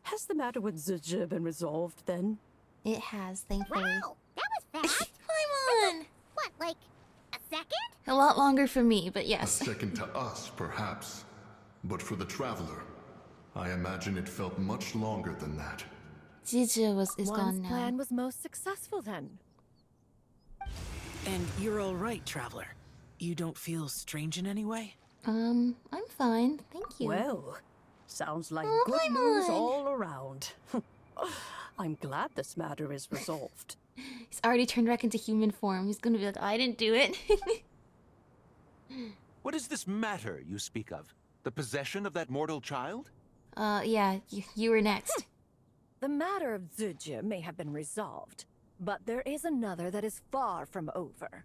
S16: Has the matter with Zija been resolved then?
S1: It has, thankfully.
S4: Wow, that was fast.
S1: Paimon!
S4: What, like a second?
S1: A lot longer for me, but yes.
S14: A second to us, perhaps. But for the Traveler, I imagine it felt much longer than that.
S1: Zija is gone now.
S15: One's plan was most successful then.
S17: And you're all right, Traveler. You don't feel strange in any way?
S1: I'm fine, thank you.
S16: Well, sounds like
S1: Oh,
S16: good
S1: Paimon.
S16: news all around. I'm glad this matter is resolved.
S1: He's already turned back into human form. He's gonna be like, I didn't do it.
S19: What is this matter you speak of? The possession of that mortal child?
S1: Yeah, you were next.
S15: The matter of Zija may have been resolved, but there is another that is far from over.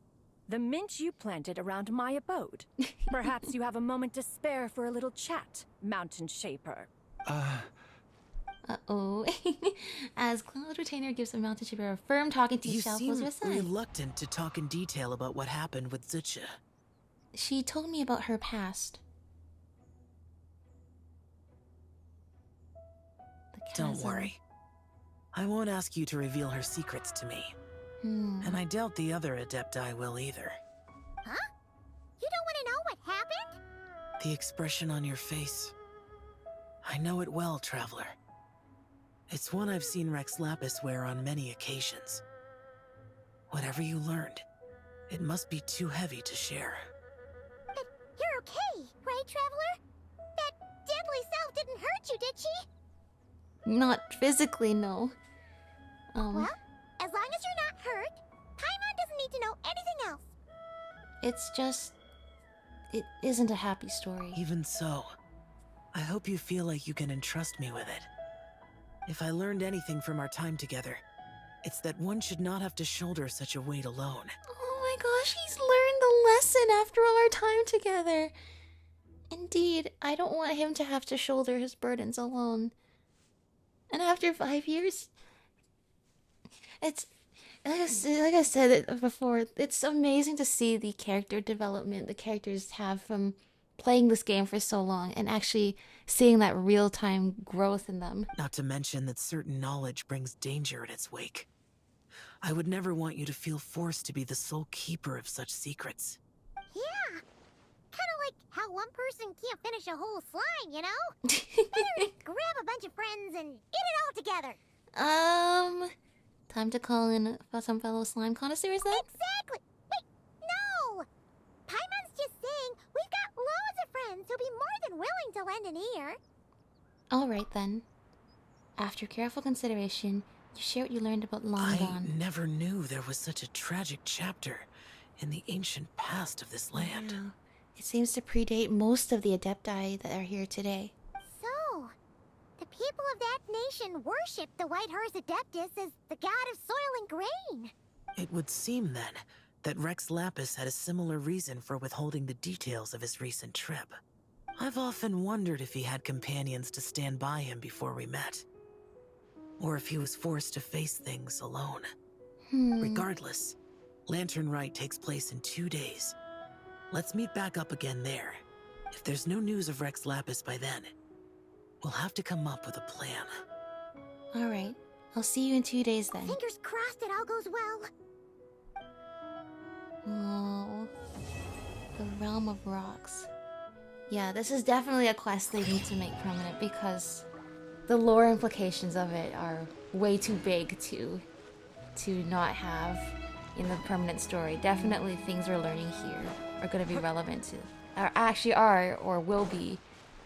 S15: The mint you planted around my abode. Perhaps you have a moment to spare for a little chat, Mountain Shaper.
S1: Uh-oh. As Cloud Retainer gives the Mountain Shaper a firm talking to
S17: You
S1: Shelf
S17: seem
S1: was recite.
S17: reluctant to talk in detail about what happened with Zija.
S1: She told me about her past.
S17: Don't worry. I won't ask you to reveal her secrets to me. And I doubt the other Adepti will either.
S4: Huh? You don't want to know what happened?
S17: The expression on your face. I know it well, Traveler. It's one I've seen Rex Lapis wear on many occasions. Whatever you learned, it must be too heavy to share.
S4: But you're okay, right, Traveler? That deadly self didn't hurt you, did she?
S1: Not physically, no.
S4: Well, as long as you're not hurt, Paimon doesn't need to know anything else.
S1: It's just... it isn't a happy story.
S17: Even so, I hope you feel like you can entrust me with it. If I learned anything from our time together, it's that one should not have to shoulder such a weight alone.
S1: Oh my gosh, he's learned the lesson after all our time together. Indeed, I don't want him to have to shoulder his burdens alone. And after 5 years, it's... like I said before, it's amazing to see the character development the characters have from playing this game for so long and actually seeing that real-time growth in them.
S17: Not to mention that certain knowledge brings danger in its wake. I would never want you to feel forced to be the sole keeper of such secrets.
S4: Yeah, kind of like how one person can't finish a whole slime, you know? Better grab a bunch of friends and get it all together.
S1: Time to call in some fellow slime connoisseurs then?
S4: Exactly! Wait, no! Paimon's just saying we've got loads of friends who'll be more than willing to lend an ear.
S1: Alright then. After careful consideration, you share what you learned about Long Gone.
S17: I never knew there was such a tragic chapter in the ancient past of this land.
S1: Yeah. It seems to predate most of the Adepti that are here today.
S4: So, the people of that nation worship the White Horse Adeptus as the god of soil and grain.
S17: It would seem, then, that Rex Lapis had a similar reason for withholding the details of his recent trip. I've often wondered if he had companions to stand by him before we met. Or if he was forced to face things alone. Regardless, Lanternlit takes place in 2 days. Let's meet back up again there. If there's no news of Rex Lapis by then, we'll have to come up with a plan.
S1: Alright, I'll see you in 2 days then.
S4: Fingers crossed it all goes well.
S1: Oh, the Realm of Rocks. Yeah, this is definitely a quest they need to make permanent because the lore implications of it are way too big to not have in the permanent story. Definitely things we're learning here are going to be relevant to, or actually are, or will be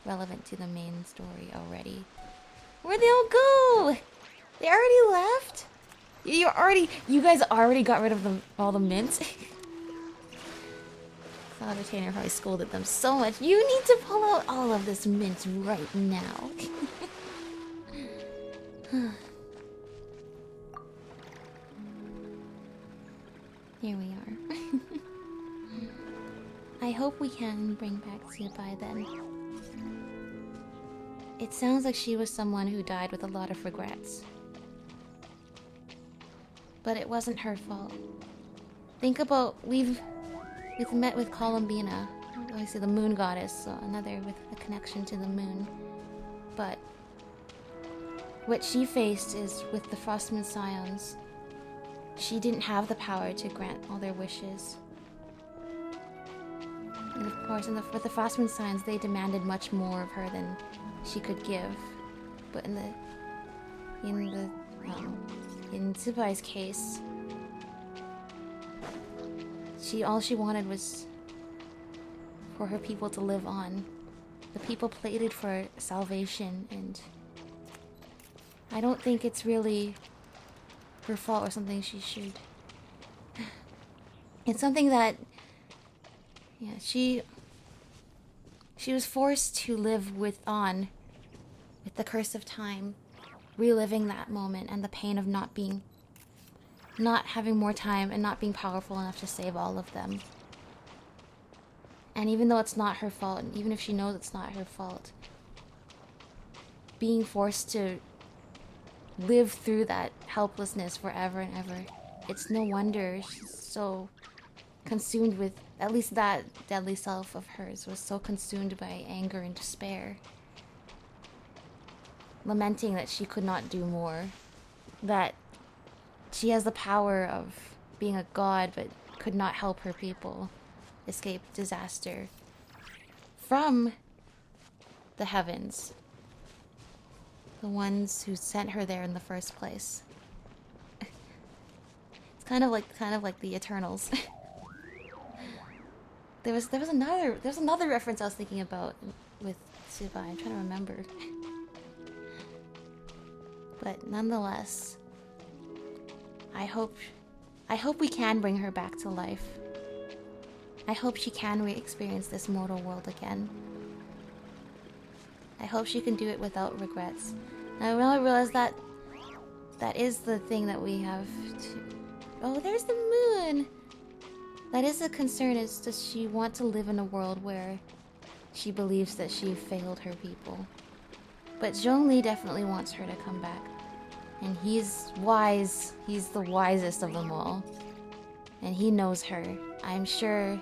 S1: relevant to the main story already. Where'd they all go? They already left? You guys already got rid of all the mints? Cloud Retainer probably scolded them so much. You need to pull out all of this mint right now. Here we are. I hope we can bring back Zubai then. It sounds like she was someone who died with a lot of regrets. But it wasn't her fault. Think about, we've met with Columbina, obviously the moon goddess, so another with a connection to the moon. But what she faced is with the Frostmoon Scions. She didn't have the power to grant all their wishes. And of course, with the Frostmoon Scions, they demanded much more of her than she could give. But in Zubai's case, all she wanted was for her people to live on. The people pleaded for salvation, and I don't think it's really her fault or something she should... It's something that... Yeah, she was forced to live with the curse of time, reliving that moment and the pain of not having more time and not being powerful enough to save all of them. And even though it's not her fault, and even if she knows it's not her fault, being forced to live through that helplessness forever and ever, it's no wonder she's so consumed with, at least that deadly self of hers was so consumed by anger and despair, lamenting that she could not do more, that she has the power of being a god but could not help her people escape disaster from the heavens, the ones who sent her there in the first place. It's Kind of like the Eternals. There's another reference I was thinking about with Tsubai. I'm trying to remember. But nonetheless, I hope we can bring her back to life. I hope she can re-experience this mortal world again. I hope she can do it without regrets. I realize that is the thing that we have to... Oh, there's the moon! That is a concern, is does she want to live in a world where she believes that she failed her people? But Zhongli definitely wants her to come back. And he's wise. He's the wisest of them all. And he knows her. I'm sure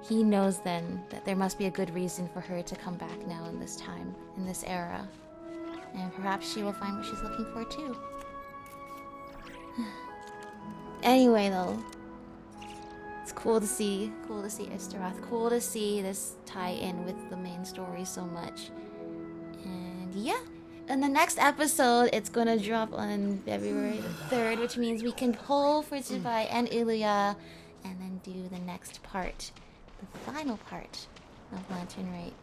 S1: he knows then that there must be a good reason for her to come back now in this time, in this era. And perhaps she will find what she's looking for too. Anyway though, it's cool to see Istaroth. Cool to see this tie in with the main story so much. And yeah, in the next episode, it's gonna drop on February the 3rd, which means we can pull for Tsubai and Ilya, and then do the next part, the final part of Lanternlit,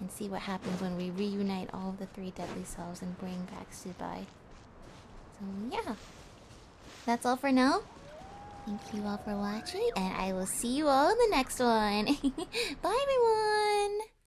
S1: and see what happens when we reunite all of the 3 deadly selves and bring back Tsubai. So yeah, that's all for now. Thank you all for watching, and I will see you all in the next one. Bye everyone!